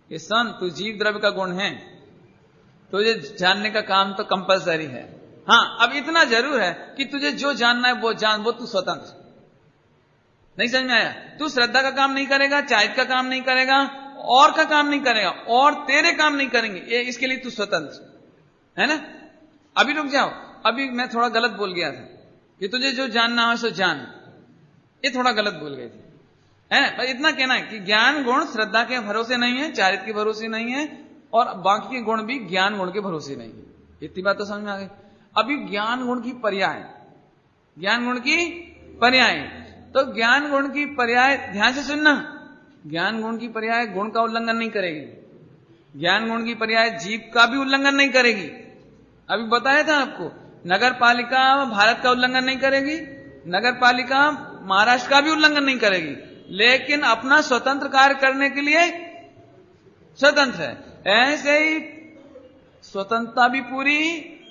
ये सन, तू जीव द्रव्य का गुण है, तुझे जानने का काम तो कंपलसरी है। हां, अब इतना जरूर है कि तुझे जो जानना है वो जान, वो तू स्वतंत्र। नहीं समझ में आया? तू श्रद्धा का काम नहीं करेगा, चारित्र का काम नहीं करेगा, और का काम नहीं करेगा, और तेरे काम नहीं करेंगे, ये इसके लिए तू स्वतंत्र है ना। अभी रुक जाओ, अभी मैं थोड़ा गलत बोल गया था कि तुझे जो जानना हो सो जान, ये थोड़ा गलत बोल गए थे, है। पर इतना कहना है कि ज्ञान गुण श्रद्धा के भरोसे नहीं है, चारित्र के भरोसे नहीं है, और बाकी के गुण भी ज्ञान गुण के भरोसे नहीं है। इतनी बात तो समझ में आ गई। अभी ज्ञान गुण की पर्याय, ज्ञान गुण की पर्याय, तो ज्ञान गुण की पर्याय ध्यान से सुनना, ज्ञान गुण की पर्याय गुण का उल्लंघन नहीं करेगी, ज्ञान गुण की पर्याय जीव का भी उल्लंघन नहीं करेगी। अभी बताया था आपको, नगर पालिका भारत का उल्लंघन नहीं करेगी, नगर पालिका महाराष्ट्र का भी उल्लंघन नहीं करेगी, लेकिन अपना स्वतंत्र कार्य करने के लिए स्वतंत्र है। ऐसे ही स्वतंत्रता भी पूरी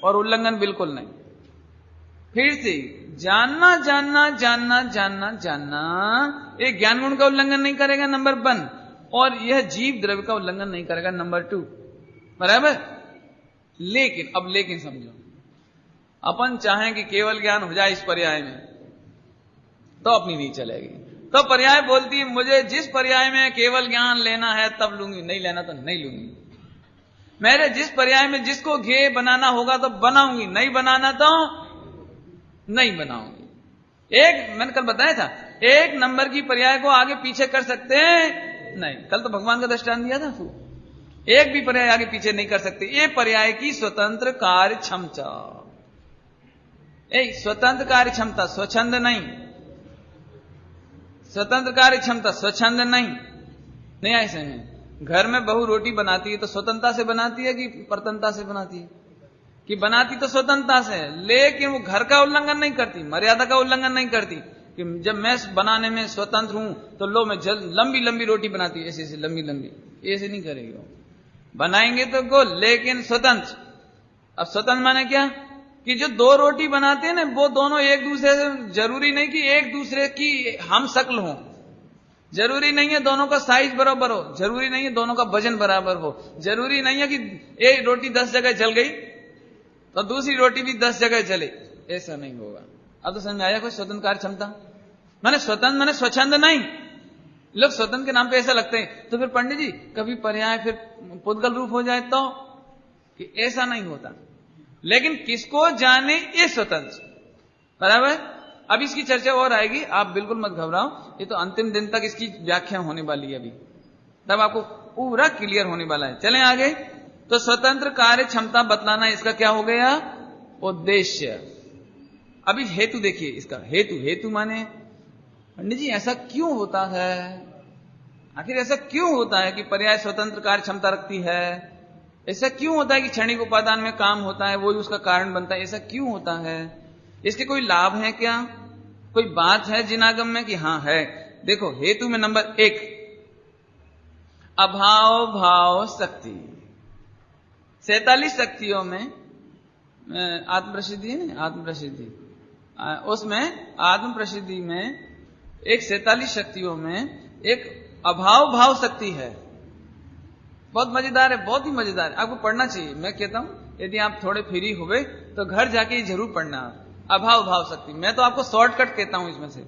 और उल्लंघन बिल्कुल नहीं। फिर से जानना जानना जानना जानना जानना, ये ज्ञान गुण का उल्लंघन नहीं करेगा, नंबर 1, और यह जीव द्रव्य का उल्लंघन नहीं करेगा, नंबर 2। बराबर। लेकिन अब लेकिन समझो, अपन चाहें कि केवल ज्ञान हो जाए इस पर्याय में, तो अपनी नहीं चलेगी। तो पर्याय बोलती है मुझे जिस पर्याय में केवल ज्ञान लेना है तब लूंगी, नहीं लेना तो नहीं लूंगी। मेरे जिस पर्याय में जिसको ज्ञेय बनाना होगा तो बनाऊंगी, नहीं बनाना तो नहीं बनाऊंगी। एक मैंने कल बताया था, 1 नंबर की पर्याय को आगे पीछे कर सकते हैं नहीं, कल तो भगवान का दृष्टांत दिया था। एक भी पर्याय आगे पीछे नहीं कर सकते। ये पर्याय की स्वतंत्र कार्य क्षमता, स्वतंत्र कार्य क्षमता, स्वच्छंद नहीं। स्वतंत्र कार्य क्षमता स्वच्छंद नहीं ऐसे में। घर में बहू रोटी बनाती है तो स्वतंत्रता से बनाती है कि परतंत्रता से बनाती है? कि बनाती तो स्वतंत्रता से है, लेकिन वो घर का उल्लंघन नहीं करती, मर्यादा का उल्लंघन नहीं करती। कि जब मैं बनाने में स्वतंत्र हूं तो लो मैं लंबी लंबी रोटी बनाती, ऐसे ऐसे लंबी लंबी, ऐसे नहीं करेगी वो। बनाएंगे तो गोल, लेकिन स्वतंत्र। अब स्वतंत्र माने क्या? कि जो 2 रोटी बनाते हैं ना, वो दोनों एक दूसरे से, जरूरी नहीं कि एक दूसरे की हम शक्ल हो, जरूरी नहीं है दोनों का साइज बराबर हो, जरूरी नहीं है दोनों का वजन बराबर हो, जरूरी नहीं है कि एक रोटी 10 जगह जल गई तो दूसरी रोटी भी 10 जगह जले, ऐसा नहीं होगा। अब तो समझ में आया कोई स्वतंत्र कार्य क्षमता? माने स्वतंत्र माने स्वच्छंद नहीं। लोग स्वतंत्र के नाम पे ऐसा लगते हैं, तो फिर पंडित जी कभी पर्याय फिर पुद्गल रूप हो जाए तो, कि ऐसा नहीं होता। लेकिन किसको जाने ये स्वतंत्र, बराबर। अब इसकी चर्चा और आएगी, आप बिल्कुल मत घबराओ, ये तो अंतिम दिन तक इसकी व्याख्या होने वाली है अभी, तब आपको पूरा क्लियर होने वाला है। चलें आगे। तो स्वतंत्र कार्य क्षमता बतलाना इसका क्या हो गया? उद्देश्य। अभी हेतु देखिए इसका, हेतु माने पंडित जी ऐसा क्यों होता है, आखिर ऐसा क्यों होता है कि पर्याय स्वतंत्र कार्य क्षमता रखती है? ऐसा क्यों होता है कि क्षणिक उपादान में काम होता है वही उसका कारण बनता है? ऐसा क्यों होता है? इसके कोई लाभ है क्या? कोई बात है जिनागम में कि हाँ है? देखो हेतु में नंबर 1 अभाव भाव शक्ति। 47 शक्तियों में आत्म प्रसिद्धि है ना, आत्म प्रसिद्धि, उसमें आत्म प्रसिद्धि में एक 47 शक्तियों में एक अभाव भाव शक्ति है। बहुत मजेदार है, बहुत ही मजेदार है, आपको पढ़ना चाहिए। मैं कहता हूं यदि आप थोड़े फ्री हुए तो घर जाके जरूर पढ़ना आप। अभाव भाव शक्ति, मैं तो आपको शॉर्टकट कहता हूं इसमें से।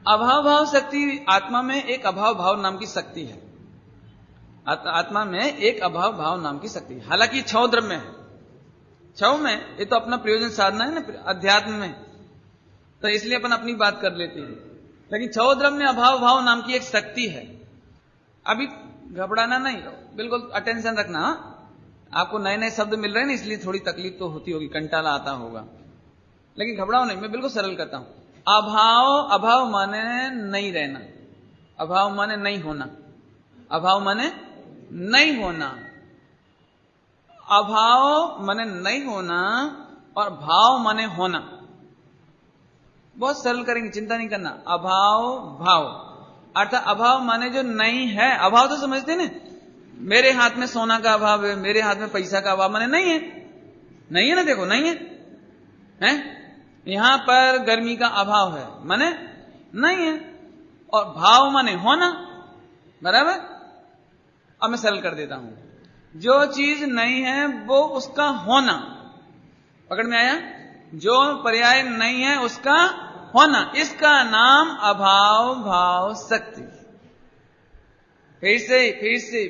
अभाव भाव शक्ति, आत्मा में एक अभाव भाव नाम की शक्ति है। आत्मा में एक अभाव भाव नाम की शक्ति, हालांकि 6 द्रव्य है। 6 में ये तो अपना प्रयोजन साधना है ना अध्यात्म में, तो इसलिए अपन अपनी बात कर लेते हैं। लेकिन छह द्रव्य में अभाव भाव नाम की एक शक्ति है। अभी घबराना नहीं, बिल्कुल अटेंशन रखना। आपको नए नए शब्द मिल रहे हैं ना, इसलिए थोड़ी तकलीफ तो होती होगी, कंटाला आता होगा, लेकिन घबराओ नहीं, मैं बिल्कुल सरल करता हूं। अभाव माने नहीं रहना, अभाव माने नहीं होना, अभाव माने नहीं होना, अभाव माने नहीं होना और भाव माने होना। बहुत सरल करेंगे, चिंता नहीं करना। अभाव भाव अर्थात अभाव माने जो नहीं है। अभाव तो समझते ना, मेरे हाथ में सोना का अभाव है, मेरे हाथ में पैसा का अभाव माने नहीं है, नहीं है ना, देखो नहीं है, हैं? यहां पर गर्मी का अभाव है माने नहीं है, और भाव माने होना, बराबर। अब मैं सरल कर देता हूं, जो चीज नहीं है वो उसका होना, पकड़ में आया? जो पर्याय नहीं है उसका होना, इसका नाम अभाव भाव शक्ति। फिर से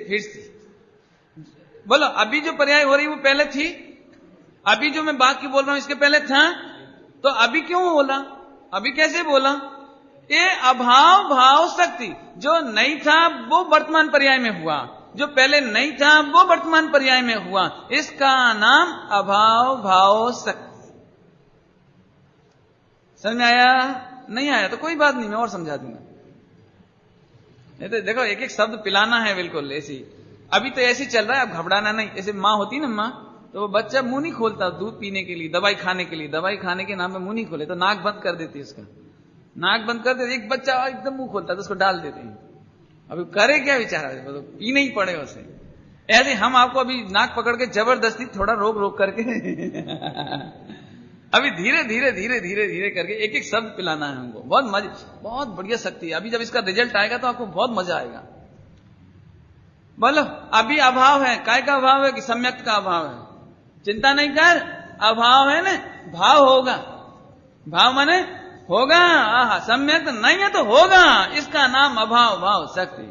बोलो, अभी जो पर्याय हो रही वो पहले थी? अभी जो मैं वाक्य बोल रहा हूं इसके पहले था? तो अभी क्यों बोला? अभी कैसे बोला? ये अभाव भाव शक्ति, जो नहीं था वो वर्तमान पर्याय में हुआ, जो पहले नहीं था वो वर्तमान पर्याय में हुआ, इसका नाम अभाव भाव शक्ति। समझ में आया? नहीं आया तो कोई बात नहीं, मैं और समझा दूंगा। नहीं तो देखो, एक एक शब्द पिलाना है, बिल्कुल ऐसी। अभी तो ऐसे चल रहा है, अब घबराना नहीं। ऐसे माँ होती ना, माँ, तो वो बच्चा मुंह नहीं खोलता दूध पीने के लिए, दवाई खाने के लिए, दवाई खाने के नाम पे मुंह नहीं खोले तो नाक बंद कर देती है उसका, नाक बंद कर देते। एक बच्चा एकदम मुंह खोलता तो उसको डाल देते हैं। अभी करे क्या बेचारा, तो पीने ही पड़े उसे। ऐसे हम आपको अभी नाक पकड़ के जबरदस्ती थोड़ा रोक करके अभी धीरे धीरे करके एक एक शब्द पिलाना है हमको। बहुत बढ़िया शक्ति है। अभी जब इसका रिजल्ट आएगा तो आपको बहुत मजा आएगा। बोलो, अभी अभाव है, काय का अभाव है कि सम्यक्त का अभाव है? चिंता नहीं कर, अभाव है ना, भाव होगा। भाव माने होगा, सम्यक्त नहीं है तो होगा, इसका नाम अभाव भाव शक्ति।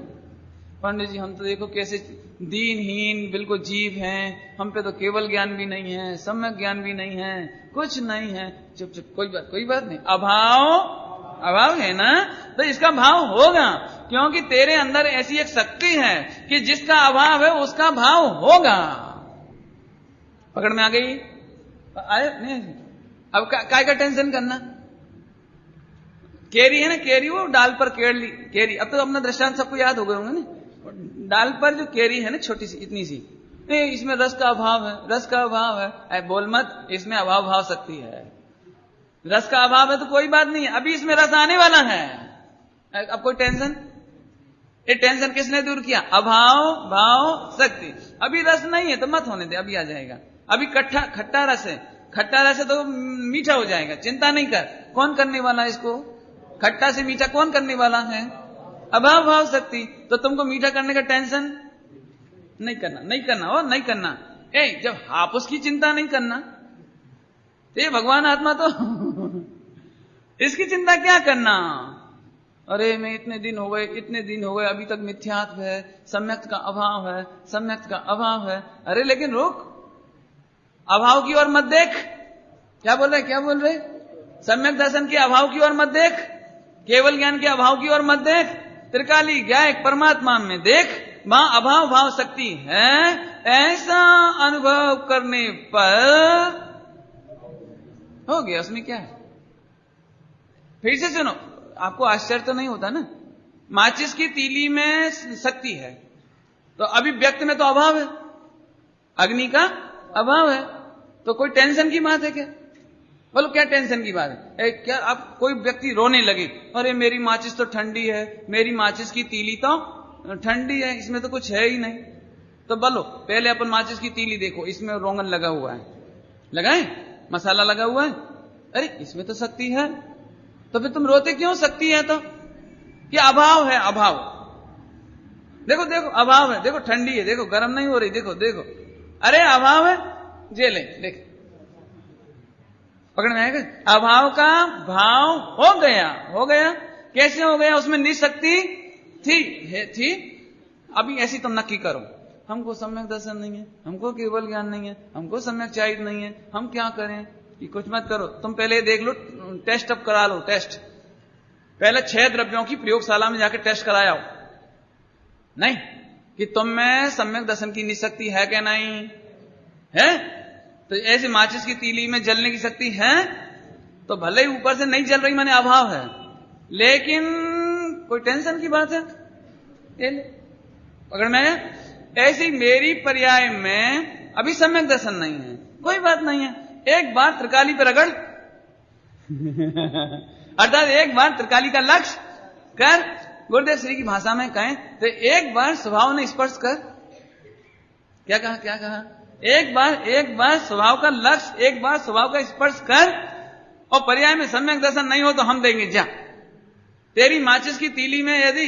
पंडित जी, हम तो देखो कैसे दीनहीन बिल्कुल जीव हैं, हम पे तो केवल ज्ञान भी नहीं है, सम्यक ज्ञान भी नहीं है, कुछ नहीं है। चुप कोई बात नहीं। अभाव है ना, तो इसका भाव होगा, क्योंकि तेरे अंदर ऐसी एक शक्ति है कि जिसका अभाव है उसका भाव होगा। पकड़ में आ गई? आए नहीं? अब काय का टेंशन करना? केरी है ना, केरी, वो डाल पर केरी। अब तो अपना दृष्टांत सबको याद हो गए होंगे ना। डाल पर जो केरी है ना, छोटी सी, इतनी सी, इसमें रस का अभाव है, रस का अभाव है। बोल मत, इसमें अभाव भाव शक्ति है। रस का अभाव है तो कोई बात नहीं है, अभी इसमें रस आने वाला है। अब कोई टेंशन? ये टेंशन किसने दूर किया? अभाव भाव शक्ति। अभी रस नहीं है तो मत होने दे, अभी आ जाएगा। अभी खट्टा रस है, खट्टा रस है तो मीठा हो जाएगा, चिंता नहीं कर। कौन करने वाला है इसको? खट्टा से मीठा कौन करने वाला है? अभाव भाव शक्ति। तो तुमको मीठा करने का टेंशन नहीं करना। जब हापुस की चिंता नहीं करना, तो ये भगवान आत्मा तो इसकी चिंता क्या करना? अरे मैं इतने दिन हो गए अभी तक मिथ्यात्व है, सम्यक्त का अभाव है। अरे लेकिन रुक, अभाव की ओर मत देख। क्या बोल रहे? सम्यक दर्शन के अभाव की ओर मत देख, केवल ज्ञान के अभाव की ओर मत देख, त्रिकाली ज्ञायक परमात्मा में देख। वहां अभाव भाव शक्ति है। ऐसा अनुभव करने पर हो गया, उसमें क्या है? फिर से सुनो, आपको आश्चर्य तो नहीं होता ना? माचिस की तीली में शक्ति है, तो अभी व्यक्त में तो अभाव है, अग्नि का अभाव है, तो कोई टेंशन की बात है क्या? बोलो, क्या टेंशन की बात है? क्या आप कोई व्यक्ति रोने लगे, अरे मेरी माचिस तो ठंडी है, मेरी माचिस की तीली तो ठंडी है, इसमें तो कुछ है ही नहीं। तो बोलो, पहले अपन माचिस की तीली देखो, इसमें रोगन लगा हुआ है, लगाए मसाला लगा हुआ है, अरे इसमें तो शक्ति है, तो फिर तुम रोते क्यों? शक्ति है तो क्या? अभाव है, अभाव। देखो अभाव है, देखो ठंडी है, देखो गर्म नहीं हो रही, देखो अरे अभाव है, जेले देख, पकड़ में आएगा? अभाव का भाव हो गया। कैसे हो गया? उसमें निशक्ति थी। अभी ऐसी तुम नक्की करो, हमको सम्यक दर्शन नहीं है, हमको केवल ज्ञान नहीं है, हमको सम्यक चाहिए नहीं है, हम क्या करें? ये कुछ मत करो, तुम पहले देख लो टेस्ट अब करा लो, टेस्ट। पहले 6 द्रव्यों की प्रयोगशाला में जाकर टेस्ट कराया हो, नहीं कि तुम में सम्यक दर्शन की शक्ति है क्या, नहीं है। तो ऐसे माचिस की तीली में जलने की शक्ति है, तो भले ही ऊपर से नहीं जल रही, माने अभाव है, लेकिन कोई टेंशन की बात है, पकड़ में। ऐसी मेरी पर्याय में अभी सम्यक दर्शन नहीं है, कोई बात नहीं है, एक बार त्रिकाली पर रगड़ अर्थात एक बार त्रिकाली का लक्ष्य कर, गुरुदेव श्री की भाषा में कहें तो एक बार स्वभाव ने स्पर्श कर। क्या कहा, क्या कहा? एक बार स्वभाव का लक्ष्य, एक बार स्वभाव का स्पर्श कर, और पर्याय में सम्यक दर्शन नहीं हो तो हम देंगे जा। तेरी माचिस की तीली में यदि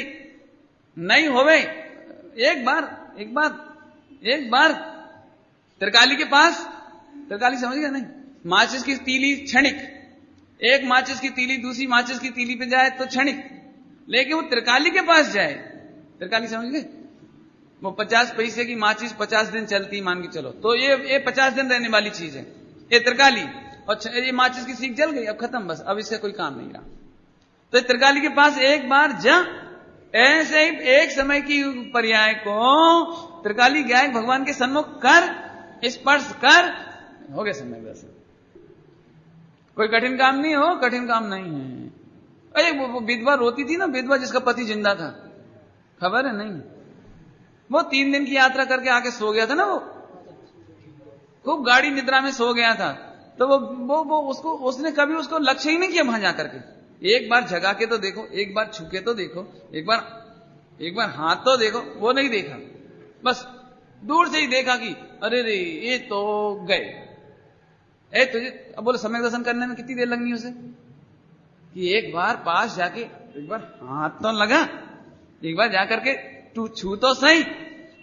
नहीं होवे, एक बार त्रिकाली के पास, त्रिकाली समझ गया नहीं, माचिस की तीली क्षणिक, एक माचिस की तीली दूसरी माचिस की तीली पे जाए तो क्षणिक, लेकिन वो त्रिकाली के पास जाए, त्रिकाली समझ गए, वो 50 पैसे की माचिस 50 दिन चलती मान के चलो, तो ये 50 दिन रहने वाली चीज है ये त्रिकाली, और ये माचिस की सीख जल गई, अब खत्म, बस अब इसका कोई काम नहीं रहा। तो त्रिकाली के पास एक बार जा, ऐसे ही एक समय की पर्याय को त्रिकाली गायक भगवान के सन्मुख कर, स्पर्श कर, हो गया सम्यक दर्शन। कोई कठिन काम नहीं हो, कठिन काम नहीं है। अरे वो विधवा रोती थी ना, विधवा जिसका पति जिंदा था, खबर है नहीं? वो 3 दिन की यात्रा करके आके सो गया था ना, वो खूब गाड़ी निद्रा में सो गया था, तो वो उसने कभी उसको लक्ष्य ही नहीं किया वहां जाकर के। एक बार जगा के तो देखो, एक बार छू के तो देखो, एक बार हाथ तो देखो, वो नहीं देखा, बस दूर से ही देखा कि अरे रे ये तो गए। तुझे अब बोले सम्यक दर्शन करने में कितनी देर लगनी उसे, कि एक बार पास जाके एक बार हाथ तो लगा, एक बार जाकर के तू छू तो सही,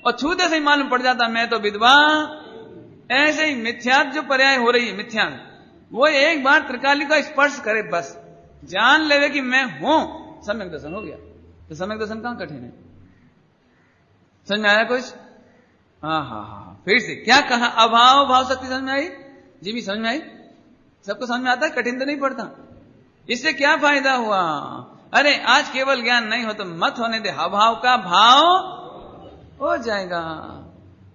और छूते सही मालूम पड़ जाता मैं तो विधवा। ऐसे ही मिथ्यात्व जो पर्याय हो रही है, मिथ्यात्व, वो एक बार त्रिकाली का स्पर्श करे, बस जान लेवे कि मैं हूं, सम्यक दर्शन हो गया। तो सम्यक दर्शन कहां कठिन है? समझ में आया कुछ? हाँ, फिर से क्या कहा? अभाव भाव शक्ति समझ में आई? जी भी समझ में आई? सबको समझ में आता है, कठिन तो नहीं पड़ता। इससे क्या फायदा हुआ? अरे आज केवल ज्ञान नहीं हो तो मत होने दे, अभाव का भाव हो जाएगा।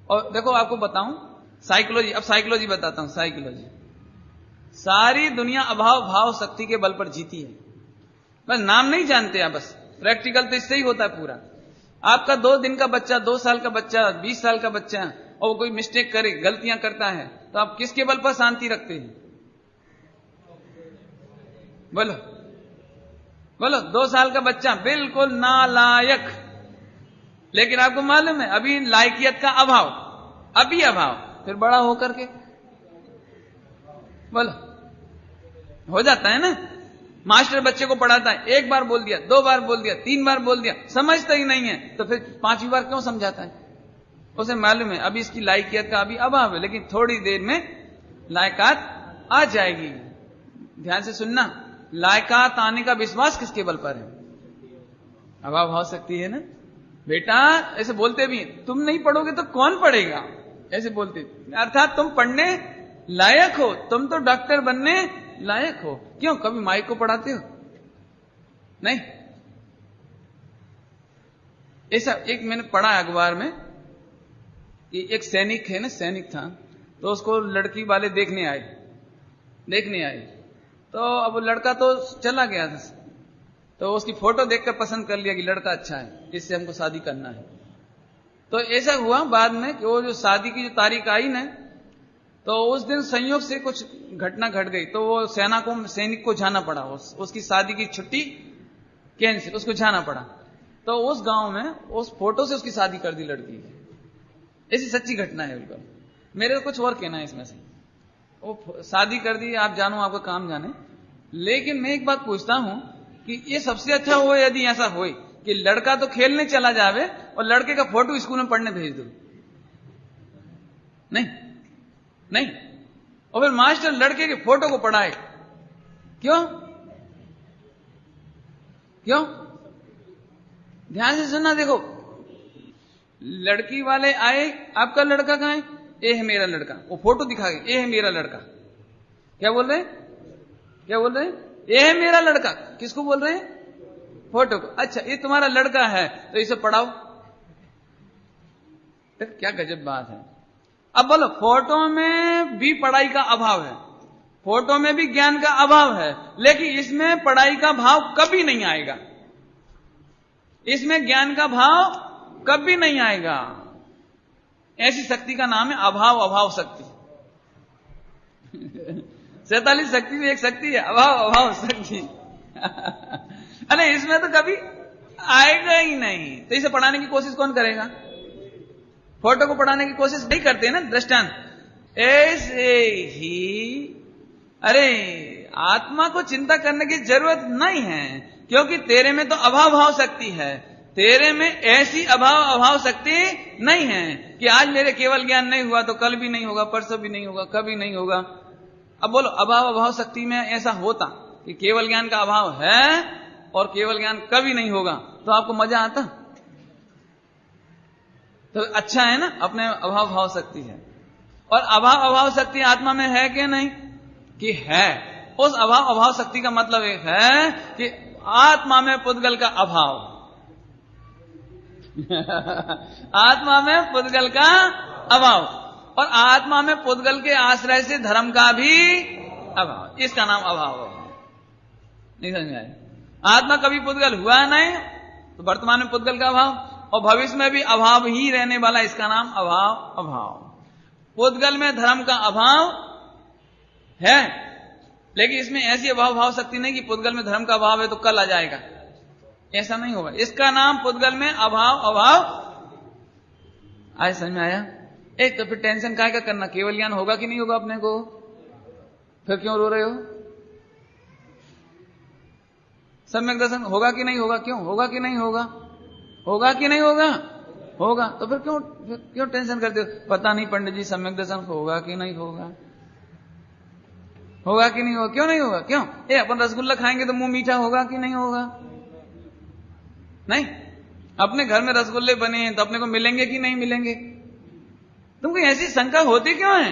और देखो आपको बताऊं साइकोलॉजी, अब साइकोलॉजी बताता हूं, साइकोलॉजी। सारी दुनिया अभाव भाव शक्ति के बल पर जीती है, बस नाम नहीं जानते आप, बस प्रैक्टिकल तो इससे ही होता है पूरा। आपका 2 दिन का बच्चा, 2 साल का बच्चा, 20 साल का बच्चा, और वो कोई मिस्टेक करे, गलतियां करता है, तो आप किसके बल पर शांति रखते हैं? बोलो 2 साल का बच्चा बिल्कुल नालायक, लेकिन आपको मालूम है अभी लायकियत का अभाव, अभी अभाव, फिर बड़ा होकर के बोलो हो जाता है ना। मास्टर बच्चे को पढ़ाता है, 1 बार बोल दिया, 2 बार बोल दिया, 3 बार बोल दिया, समझता ही नहीं है, तो फिर 5वीं बार क्यों समझाता है? उसे मालूम है अभी इसकी लायकियत का अभी अभाव है, लेकिन थोड़ी देर में लायकात आ जाएगी। ध्यान से सुनना, लायकात आने का विश्वास किसके बल पर है? अभाव भाव सकती है ना बेटा। ऐसे बोलते भी, तुम नहीं पढ़ोगे तो कौन पढ़ेगा, ऐसे बोलते, अर्थात तुम पढ़ने लायक हो, तुम तो डॉक्टर बनने लायक हो। क्यों कभी माइक को पढ़ाते हो? नहीं। ऐसा एक मैंने पढ़ा अखबार में कि एक सैनिक है ना, सैनिक था, तो उसको लड़की वाले देखने आए, तो अब लड़का तो चला गया था, तो उसकी फोटो देखकर पसंद कर लिया कि लड़का अच्छा है, इससे हमको शादी करना है। तो ऐसा हुआ बाद में कि वो जो शादी की जो तारीख आई ना, तो उस दिन संयोग से कुछ घटना घट गई, तो वो सैनिक को जाना पड़ा, उसकी शादी की छुट्टी कैंसिल, उसको जाना पड़ा। तो उस गांव में उस फोटो से उसकी शादी कर दी लड़की की। ऐसी सच्ची घटना है बिल्कुल। मेरे को कुछ और कहना है इसमें से, वो शादी कर दी, आप जानो आपका काम जाने। लेकिन मैं एक बात पूछता हूं कि ये सबसे अच्छा हो यदि ऐसा हो कि लड़का तो खेलने चला जावे और लड़के का फोटो स्कूल में पढ़ने भेज दो, नहीं, और फिर मास्टर लड़के के फोटो को पढ़ाए, क्यों? ध्यान से सुनना, देखो लड़की वाले आए, आपका लड़का कहां है? ये है मेरा लड़का, वो फोटो दिखा गए, ये है मेरा लड़का। क्या बोल रहे? ये है मेरा लड़का। किसको बोल रहे हैं? फोटो को। अच्छा, ये तुम्हारा लड़का है तो इसे पढ़ाओ। क्या गजब बात है। अब बोलो, फोटो में भी पढ़ाई का अभाव है, फोटो में भी ज्ञान का अभाव है, लेकिन इसमें पढ़ाई का भाव कभी नहीं आएगा, इसमें ज्ञान का भाव कभी नहीं आएगा। ऐसी शक्ति का नाम है अभाव अभाव शक्ति। 47 शक्ति में एक शक्ति है अभाव अभाव शक्ति। अरे इसमें तो कभी आएगा ही नहीं। तो इसे पढ़ाने की कोशिश कौन करेगा? फोटो को पढ़ाने की कोशिश नहीं करते ना दृष्टांत। ऐसे ही अरे आत्मा को चिंता करने की जरूरत नहीं है, क्योंकि तेरे में तो अभाव भाव शक्ति है, तेरे में ऐसी अभाव अभाव शक्ति नहीं है कि आज मेरे केवल ज्ञान नहीं हुआ तो कल भी नहीं होगा, परसों भी नहीं होगा, कभी नहीं होगा। अब बोलो, अभाव अभाव शक्ति में ऐसा होता कि केवल ज्ञान का अभाव है और केवल ज्ञान कभी नहीं होगा, तो आपको मजा आता? तो अच्छा है ना, अपने अभाव भाव शक्ति है। और अभाव अभाव शक्ति आत्मा में है कि नहीं? कि है। उस अभाव अभाव शक्ति का मतलब एक है कि आत्मा में पुद्गल का अभाव। आत्मा में पुद्गल का अभाव, और आत्मा में पुद्गल के आश्रय से धर्म का भी अभाव, इसका नाम अभाव है। नहीं समझ आए? आत्मा कभी पुद्गल हुआ नहीं तो वर्तमान में पुद्गल का अभाव, और भविष्य में भी अभाव ही रहने वाला, इसका नाम अभाव अभाव। पुद्गल में धर्म का अभाव है, लेकिन इसमें ऐसी अभाव भाव शक्ति नहीं कि पुद्गल में धर्म का अभाव है तो कल आ जाएगा, ऐसा नहीं होगा। इसका नाम पुद्गल में अभाव अभाव। आज समझ में आया? एक तो फिर टेंशन काहे का करना, केवल ज्ञान होगा कि नहीं होगा अपने को? फिर क्यों रो रहे हो? सम्यक दर्शन होगा कि नहीं होगा? क्यों होगा कि नहीं होगा? होगा कि नहीं होगा? होगा। तो फिर क्यों टेंशन करते हो? पता नहीं पंडित जी सम्यक दर्शन होगा कि नहीं होगा, होगा कि नहीं होगा? क्यों नहीं होगा? क्यों? अपन रसगुल्ला खाएंगे तो मुंह मीठा होगा कि नहीं होगा? नहीं। अपने घर में रसगुल्ले बने हैं तो अपने को मिलेंगे कि नहीं मिलेंगे? तुमको ऐसी शंका होती क्यों है?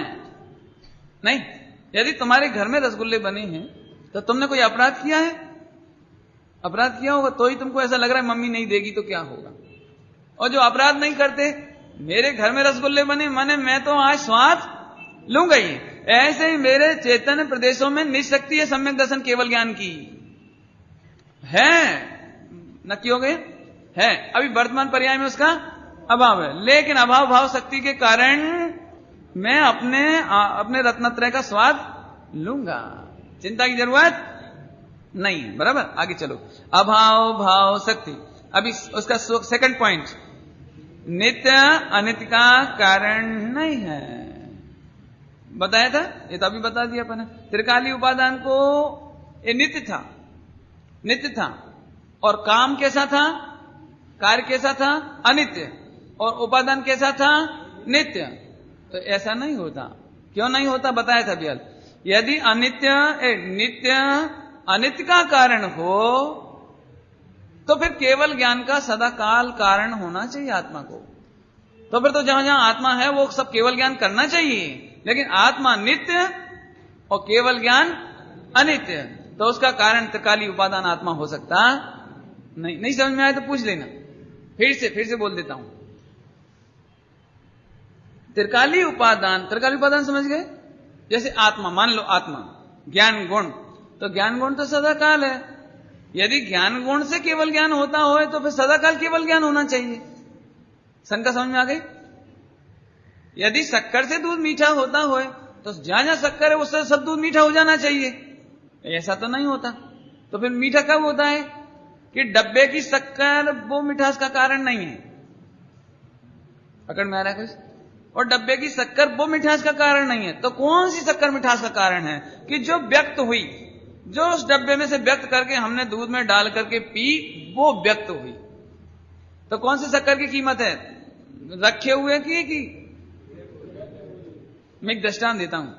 नहीं, यदि तुम्हारे घर में रसगुल्ले बने हैं तो तुमने कोई अपराध किया है? अपराध किया होगा तो ही तुमको ऐसा लग रहा है मम्मी नहीं देगी तो क्या होगा। और जो अपराध नहीं करते, मेरे घर में रसगुल्ले बने माने मैं तो आज स्वाद लूंगा ही। ऐसे ही मेरे चैतन्य प्रदेशों में निशक्ति है सम्यक दर्शन केवल ज्ञान की है, नक्की हो गए है। अभी वर्तमान पर्याय में उसका अभाव है, लेकिन अभाव भाव शक्ति के कारण मैं अपने रत्नत्रय का स्वाद लूंगा, चिंता की जरूरत नहीं है। बराबर, आगे चलो। अभाव भाव शक्ति। अभी उसका सेकंड पॉइंट, नित्य अनित्य का कारण नहीं है, बताया था, ये तो अभी बता दिया अपन। त्रिकाली उपादान को ये नित्य था, और काम कैसा था, कार्य कैसा था, अनित्य, और उपादान कैसा था, नित्य। तो ऐसा नहीं होता। क्यों नहीं होता बताया था बियल। यदि नित्य अनित्य का कारण हो तो फिर केवल ज्ञान का सदाकाल कारण होना चाहिए आत्मा को। तो फिर तो जहां जहां आत्मा है वो सब केवल ज्ञान करना चाहिए, लेकिन आत्मा नित्य और केवल ज्ञान अनित्य, तो उसका कारण त्रिकाली उपादान आत्मा हो सकता नहीं समझ में आए तो पूछ लेना, फिर से बोल देता हूं। त्रिकाली उपादान समझ गए? जैसे आत्मा, मान लो आत्मा ज्ञान गुण, तो ज्ञान गुण तो सदाकाल है। यदि ज्ञान गुण से केवल ज्ञान होता हो तो फिर सदाकाल केवल ज्ञान होना चाहिए। शंका समझ में आ गई? यदि शक्कर से दूध मीठा होता हो तो जहां जहां शक्कर है उससे सब दूध मीठा हो जाना चाहिए, ऐसा तो नहीं होता। तो फिर मीठा कब होता है कि डब्बे की शक्कर वो मिठास का कारण नहीं है, पकड़ में आ रहा है कुछ? और डब्बे की शक्कर वो मिठास का कारण नहीं है। तो कौन सी शक्कर मिठास का कारण है? कि जो व्यक्त हुई, जो उस डब्बे में से व्यक्त करके हमने दूध में डाल करके पी, वो व्यक्त हुई। तो कौन सी शक्कर की कीमत है, रखे हुए की? मैं एक दृष्टांत देता हूं।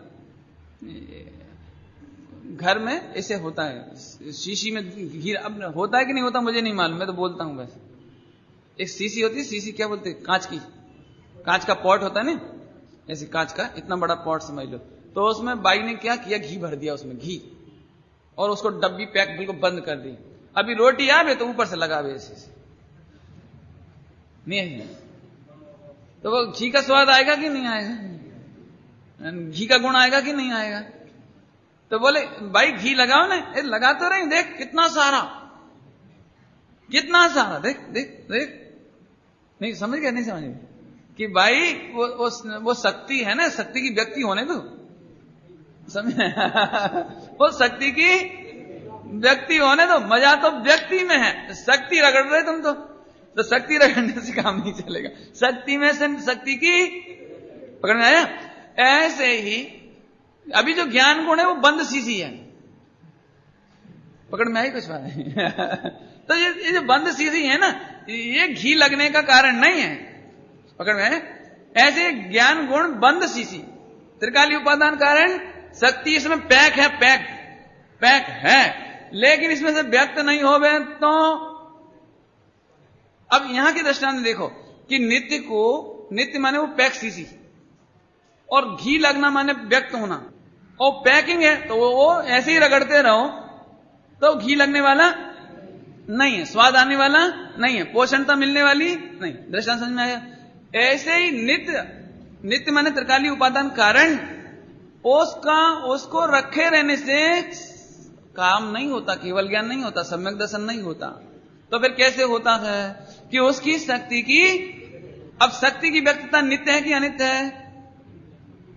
घर में ऐसे होता है, शीशी में घी, अब होता है कि नहीं होता मुझे नहीं मालूम, मैं तो बोलता हूं बस। एक शीशी होती है, शीशी क्या बोलते हैं, कांच का पॉट होता है ना, ऐसे कांच का इतना बड़ा पॉट समझ लो। तो उसमें बाई ने क्या किया, घी भर दिया उसमें, घी, और उसको डब्बी पैक बिल्कुल बंद कर दी। अभी रोटी आवे तो ऊपर से लगावे ऐसे से, नहीं है तो वो घी का स्वाद आएगा कि नहीं आएगा, घी का गुण आएगा कि नहीं आएगा। तो बोले भाई घी लगाओ ना, लगा तो रही, देख कितना सारा देख देख देख। नहीं समझ गया, नहीं समझ गया कि भाई वो शक्ति है ना, शक्ति की व्यक्ति होने दो, समझ वो शक्ति की व्यक्ति होने दो, मजा तो व्यक्ति में है। शक्ति रगड़ रहे तुम तो शक्ति रगड़ने से काम नहीं चलेगा, शक्ति में से शक्ति की पकड़ में आया। ऐसे ही अभी जो ज्ञान गुण है वो बंद शीशी है, पकड़ में आई कुछ बात नहीं। तो ये जो बंद शीशी है ना, ये घी लगने का कारण नहीं है, पकड़ में आए। ऐसे ज्ञान गुण बंद शीशी, त्रिकाली उपादान कारण शक्ति इसमें पैक है, पैक है, लेकिन इसमें से व्यक्त नहीं हो गए। तो अब यहां के दृष्टांत देखो कि नित्य माने वो पैक शीशी, और घी लगना माने व्यक्त होना, और पैकिंग है तो वो ऐसे ही रगड़ते रहो तो घी लगने वाला नहीं है, स्वाद आने वाला नहीं है, पोषणता मिलने वाली नहीं। दृष्टांत समझ में आया। ऐसे ही नित्य माने त्रिकाली उपादान कारण, उसको रखे रहने से काम नहीं होता, केवल ज्ञान नहीं होता, सम्यक दर्शन नहीं होता। तो फिर कैसे होता है कि उसकी शक्ति की, अब शक्ति की व्यक्तता नित्य है कि अनित्य है,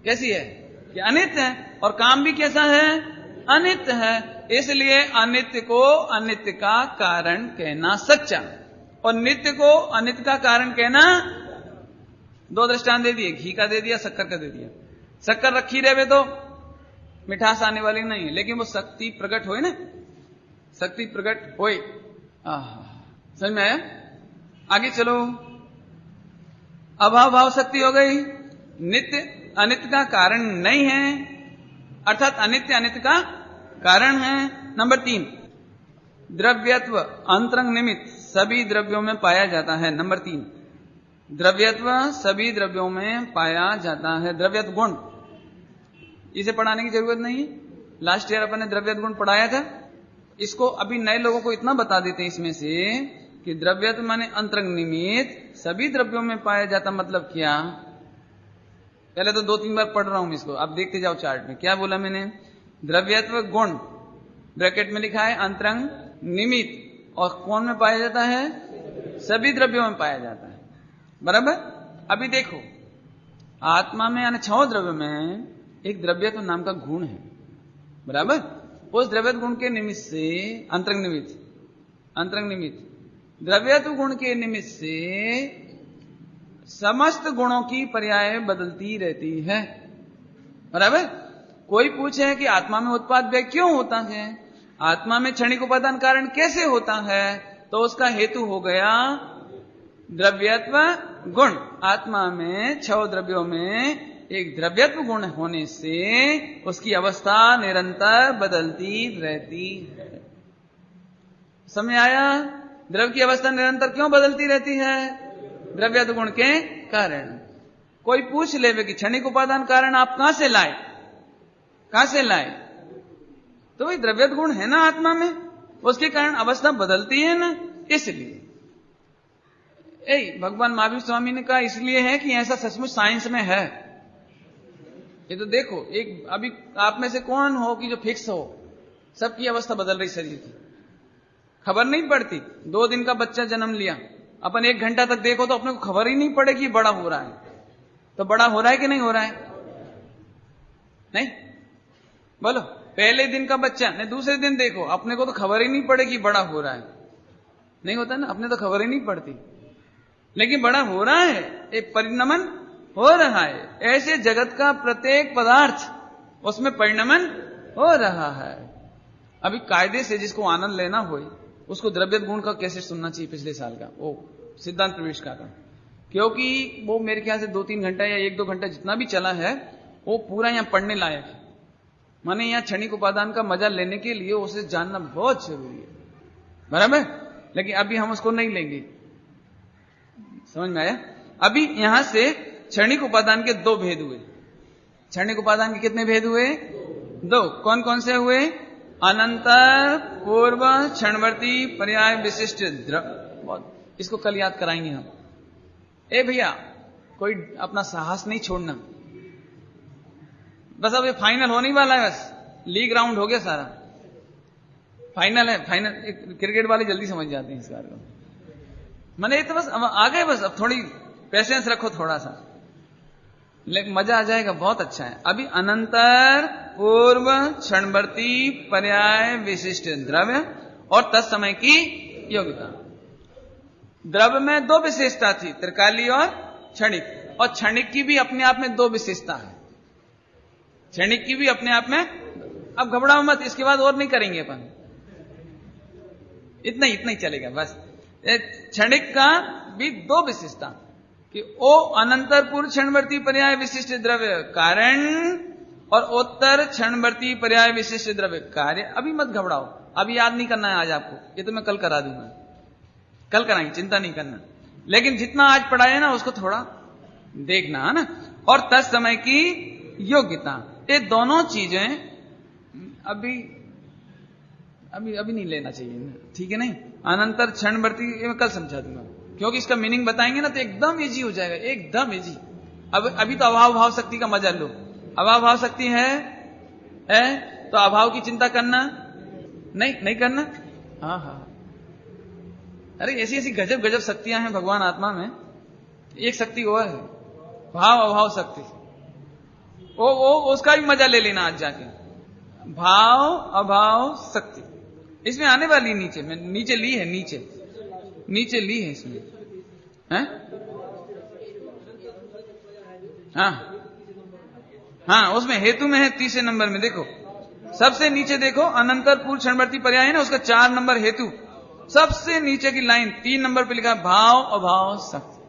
कैसी है कि अनित्य है, और काम भी कैसा है, अनित्य है। इसलिए अनित्य को अनित्य का कारण कहना सच्चा, और नित्य को अनित्य का कारण कहना। दो दृष्टांत दे दिए, घी का दे दिया, शक्कर का दे दिया। शक्कर रखी रहे तो मिठास आने वाली नहीं है, लेकिन वो शक्ति प्रकट होए ना, शक्ति प्रकट होए। समझ में आया। आगे चलो, अभाव भाव शक्ति हो गई, नित्य अनित्य का कारण नहीं है, अर्थात अनित्य अनित्य का कारण है। नंबर 3, द्रव्यत्व अंतरंग निमित्त सभी द्रव्यों में पाया जाता है। नंबर 3, द्रव्यत्व सभी द्रव्यों में पाया जाता है। द्रव्यत्व गुण, इसे पढ़ाने की जरूरत नहीं है, लास्ट ईयर अपन ने द्रव्यत्व गुण पढ़ाया था। इसको अभी नए लोगों को इतना बता देते हैं इसमें से कि द्रव्यत्व माने अंतरंग निमित्त सभी द्रव्यों में पाया जाता, मतलब क्या। पहले तो 2-3 बार पढ़ रहा हूं इसको, अब देखते जाओ चार्ट में क्या बोला मैंने। द्रव्यत्व गुण ब्रैकेट में लिखा है अंतरंग निमित्त, और कौन में पाया जाता है, सभी द्रव्यों में पाया जाता है, बराबर। अभी देखो आत्मा में यानी 6 द्रव्य में एक द्रव्यत्व नाम का गुण है, बराबर। उस द्रव्यत्व गुण के निमित्त से अंतरंग निमित्त द्रव्यत्व गुण के निमित्त से समस्त गुणों की पर्याय बदलती रहती है, बराबर। कोई पूछे कि आत्मा में उत्पाद व्यय क्यों होता है, आत्मा में क्षणिक उपादान कारण कैसे होता है, तो उसका हेतु हो गया द्रव्यत्व गुण। आत्मा में 6 द्रव्यों में एक द्रव्यत्व गुण होने से उसकी अवस्था निरंतर बदलती रहती है। समझ आया। द्रव्य की अवस्था निरंतर क्यों बदलती रहती है, द्रव्यत्व गुण के कारण। कोई पूछ ले कि क्षणिक उपादान कारण आप कहां से लाए, तो वही द्रव्यत्व गुण है ना आत्मा में, उसके कारण अवस्था बदलती है ना। इसलिए भगवान महावीर स्वामी ने कहा इसलिए है कि ऐसा सचमुच साइंस में है। ये तो देखो, एक अभी आप में से कौन हो कि जो फिक्स हो, सबकी अवस्था बदल रही शरीर की, खबर नहीं पड़ती। 2 दिन का बच्चा जन्म लिया, अपन 1 घंटा तक देखो तो अपने को खबर ही नहीं पड़े कि बड़ा हो रहा है। तो बड़ा हो रहा है कि नहीं हो रहा है, नहीं बोलो। पहले दिन का बच्चा ने दूसरे दिन देखो, अपने को तो खबर ही नहीं पड़े कि बड़ा हो रहा है, नहीं होता ना, अपने तो खबर ही नहीं पड़ती, लेकिन बड़ा हो रहा है, एक परिणमन हो रहा है। ऐसे जगत का प्रत्येक पदार्थ उसमें परिणमन हो रहा है। अभी कायदे से जिसको आनंद लेना हो उसको द्रव्यत्व गुण का कैसे सुनना चाहिए, पिछले साल का वो सिद्धांत प्रवेश का, क्योंकि वो मेरे ख्याल से 2-3 घंटा या 1-2 घंटा जितना भी चला है वो पूरा यहां पढ़ने लायक है। माने यहां क्षणिक उपादान का मजा लेने के लिए उसे जानना बहुत जरूरी है, बराबर। लेकिन अभी हम उसको नहीं लेंगे, समझ में आया। अभी यहां से क्षणिक उपादान के 2 भेद हुए। क्षणिक उपादान के कितने भेद हुए, 2। कौन कौन से हुए, अनंतर पूर्व क्षणवर्ती पर्याय विशिष्ट द्रव्य, इसको कल याद कराएंगे हम। ए भैया, कोई अपना साहस नहीं छोड़ना, बस अब ये फाइनल होने वाला है, बस लीग राउंड हो गया सारा, फाइनल है, फाइनल। क्रिकेट वाले जल्दी समझ जाते हैं इस बार को, मैंने तो बस अब आ गए, बस अब थोड़ी पेशेंस रखो थोड़ा सा, लेकिन मजा आ जाएगा, बहुत अच्छा है। अभी अनंतर पूर्व क्षणवर्ती पर्याय विशिष्ट द्रव्य और तत्समय की योग्यता। द्रव्य में दो विशेषता थी, त्रिकाली और क्षणिक, और क्षणिक की भी अपने आप में दो विशेषता है, क्षणिक की भी अपने आप में। अब घबराओ मत, इसके बाद और नहीं करेंगे अपन, इतना ही चलेगा बस। क्षणिक का भी दो विशेषता कि ओ अनंतर पूर्व क्षणवर्ती पर्याय विशिष्ट द्रव्य कारण और उत्तर क्षणवर्ती पर्याय विशिष्ट द्रव्य कार्य। अभी मत घबराओ, अभी याद नहीं करना है आज आपको, ये तो मैं कल करा दूंगा, कल कराएंगे, चिंता नहीं करना। लेकिन जितना आज पढ़ाया ना उसको थोड़ा देखना है ना। और तत्समय की योग्यता, ये दोनों चीजें अभी नहीं लेना चाहिए, ठीक है नहीं। अनंतर क्षणवर्ती ये मैं कल समझा दूंगा, क्योंकि इसका मीनिंग बताएंगे ना तो एकदम इजी हो जाएगा, एकदम इजी। अभी तो अभाव भाव शक्ति का मजा लो। अभाव भाव शक्ति है तो अभाव की चिंता करना नहीं करना। हाँ, अरे ऐसी ऐसी गजब गजब शक्तियां हैं भगवान आत्मा में। एक शक्ति और है, भाव अभाव शक्ति, वो उसका भी मजा ले लेना आज जाके। भाव अभाव शक्ति इसमें आने वाली, नीचे ली है, नीचे ली है इसमें, हैं? हाँ, उसमें हेतु में है, तीसरे नंबर में देखो, सबसे नीचे देखो, अनंतर पूर्व क्षणवर्ती पर्याय है ना, उसका 4 नंबर हेतु, सबसे नीचे की लाइन 3 नंबर पे लिखा है भाव अभाव शक्ति।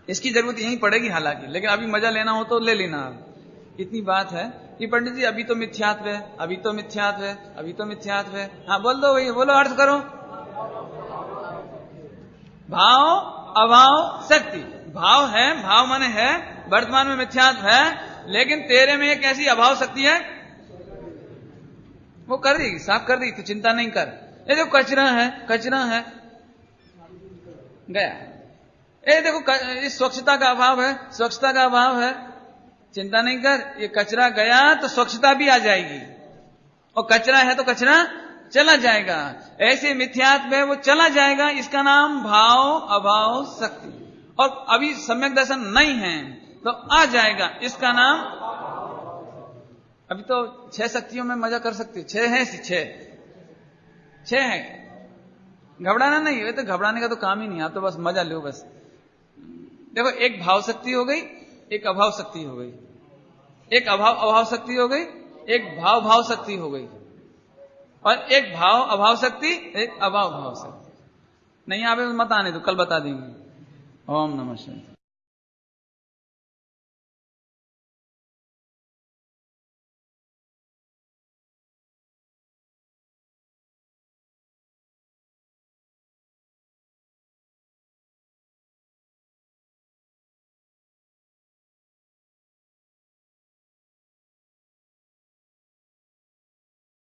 इसकी जरूरत यहीं पड़ेगी हालांकि, लेकिन अभी मजा लेना हो तो ले लेना। आप इतनी बात है कि पंडित जी अभी तो मिथ्यात्व है, अभी तो मिथ्यात्व है, अभी तो मिथ्यात्व है। हाँ बोल दो भैया, बोलो, अर्थ करो। भाव अभाव शक्ति, भाव है, भाव माने है, वर्तमान में मिथ्यात्व है, लेकिन तेरे में एक ऐसी अभाव शक्ति है, वो कर देगी, साफ कर देगी, तू चिंता नहीं कर। ये देखो कचरा है गया, ये देखो इस स्वच्छता का अभाव है, स्वच्छता का अभाव है, चिंता नहीं कर, ये कचरा गया तो स्वच्छता भी आ जाएगी, और कचरा है तो कचरा चला जाएगा। ऐसे मिथ्यात्व है, वो चला जाएगा, इसका नाम भाव अभाव शक्ति। और अभी सम्यक दर्शन नहीं है तो आ जाएगा, इसका नाम। अभी तो 6 शक्तियों में मजा कर सकते, 6 है, 6 है, घबराना नहीं, ये तो घबराने का तो काम ही नहीं, आप तो बस मजा लो बस। देखो, एक भाव शक्ति हो गई, एक अभाव शक्ति हो गई, एक अभाव शक्ति हो गई, एक भाव भाव शक्ति हो गई, और एक भाव अभाव शक्ति, एक अभाव भाव शक्ति। नहीं आवे मत आने दो, कल बता देंगे। ओम नमः शिवाय।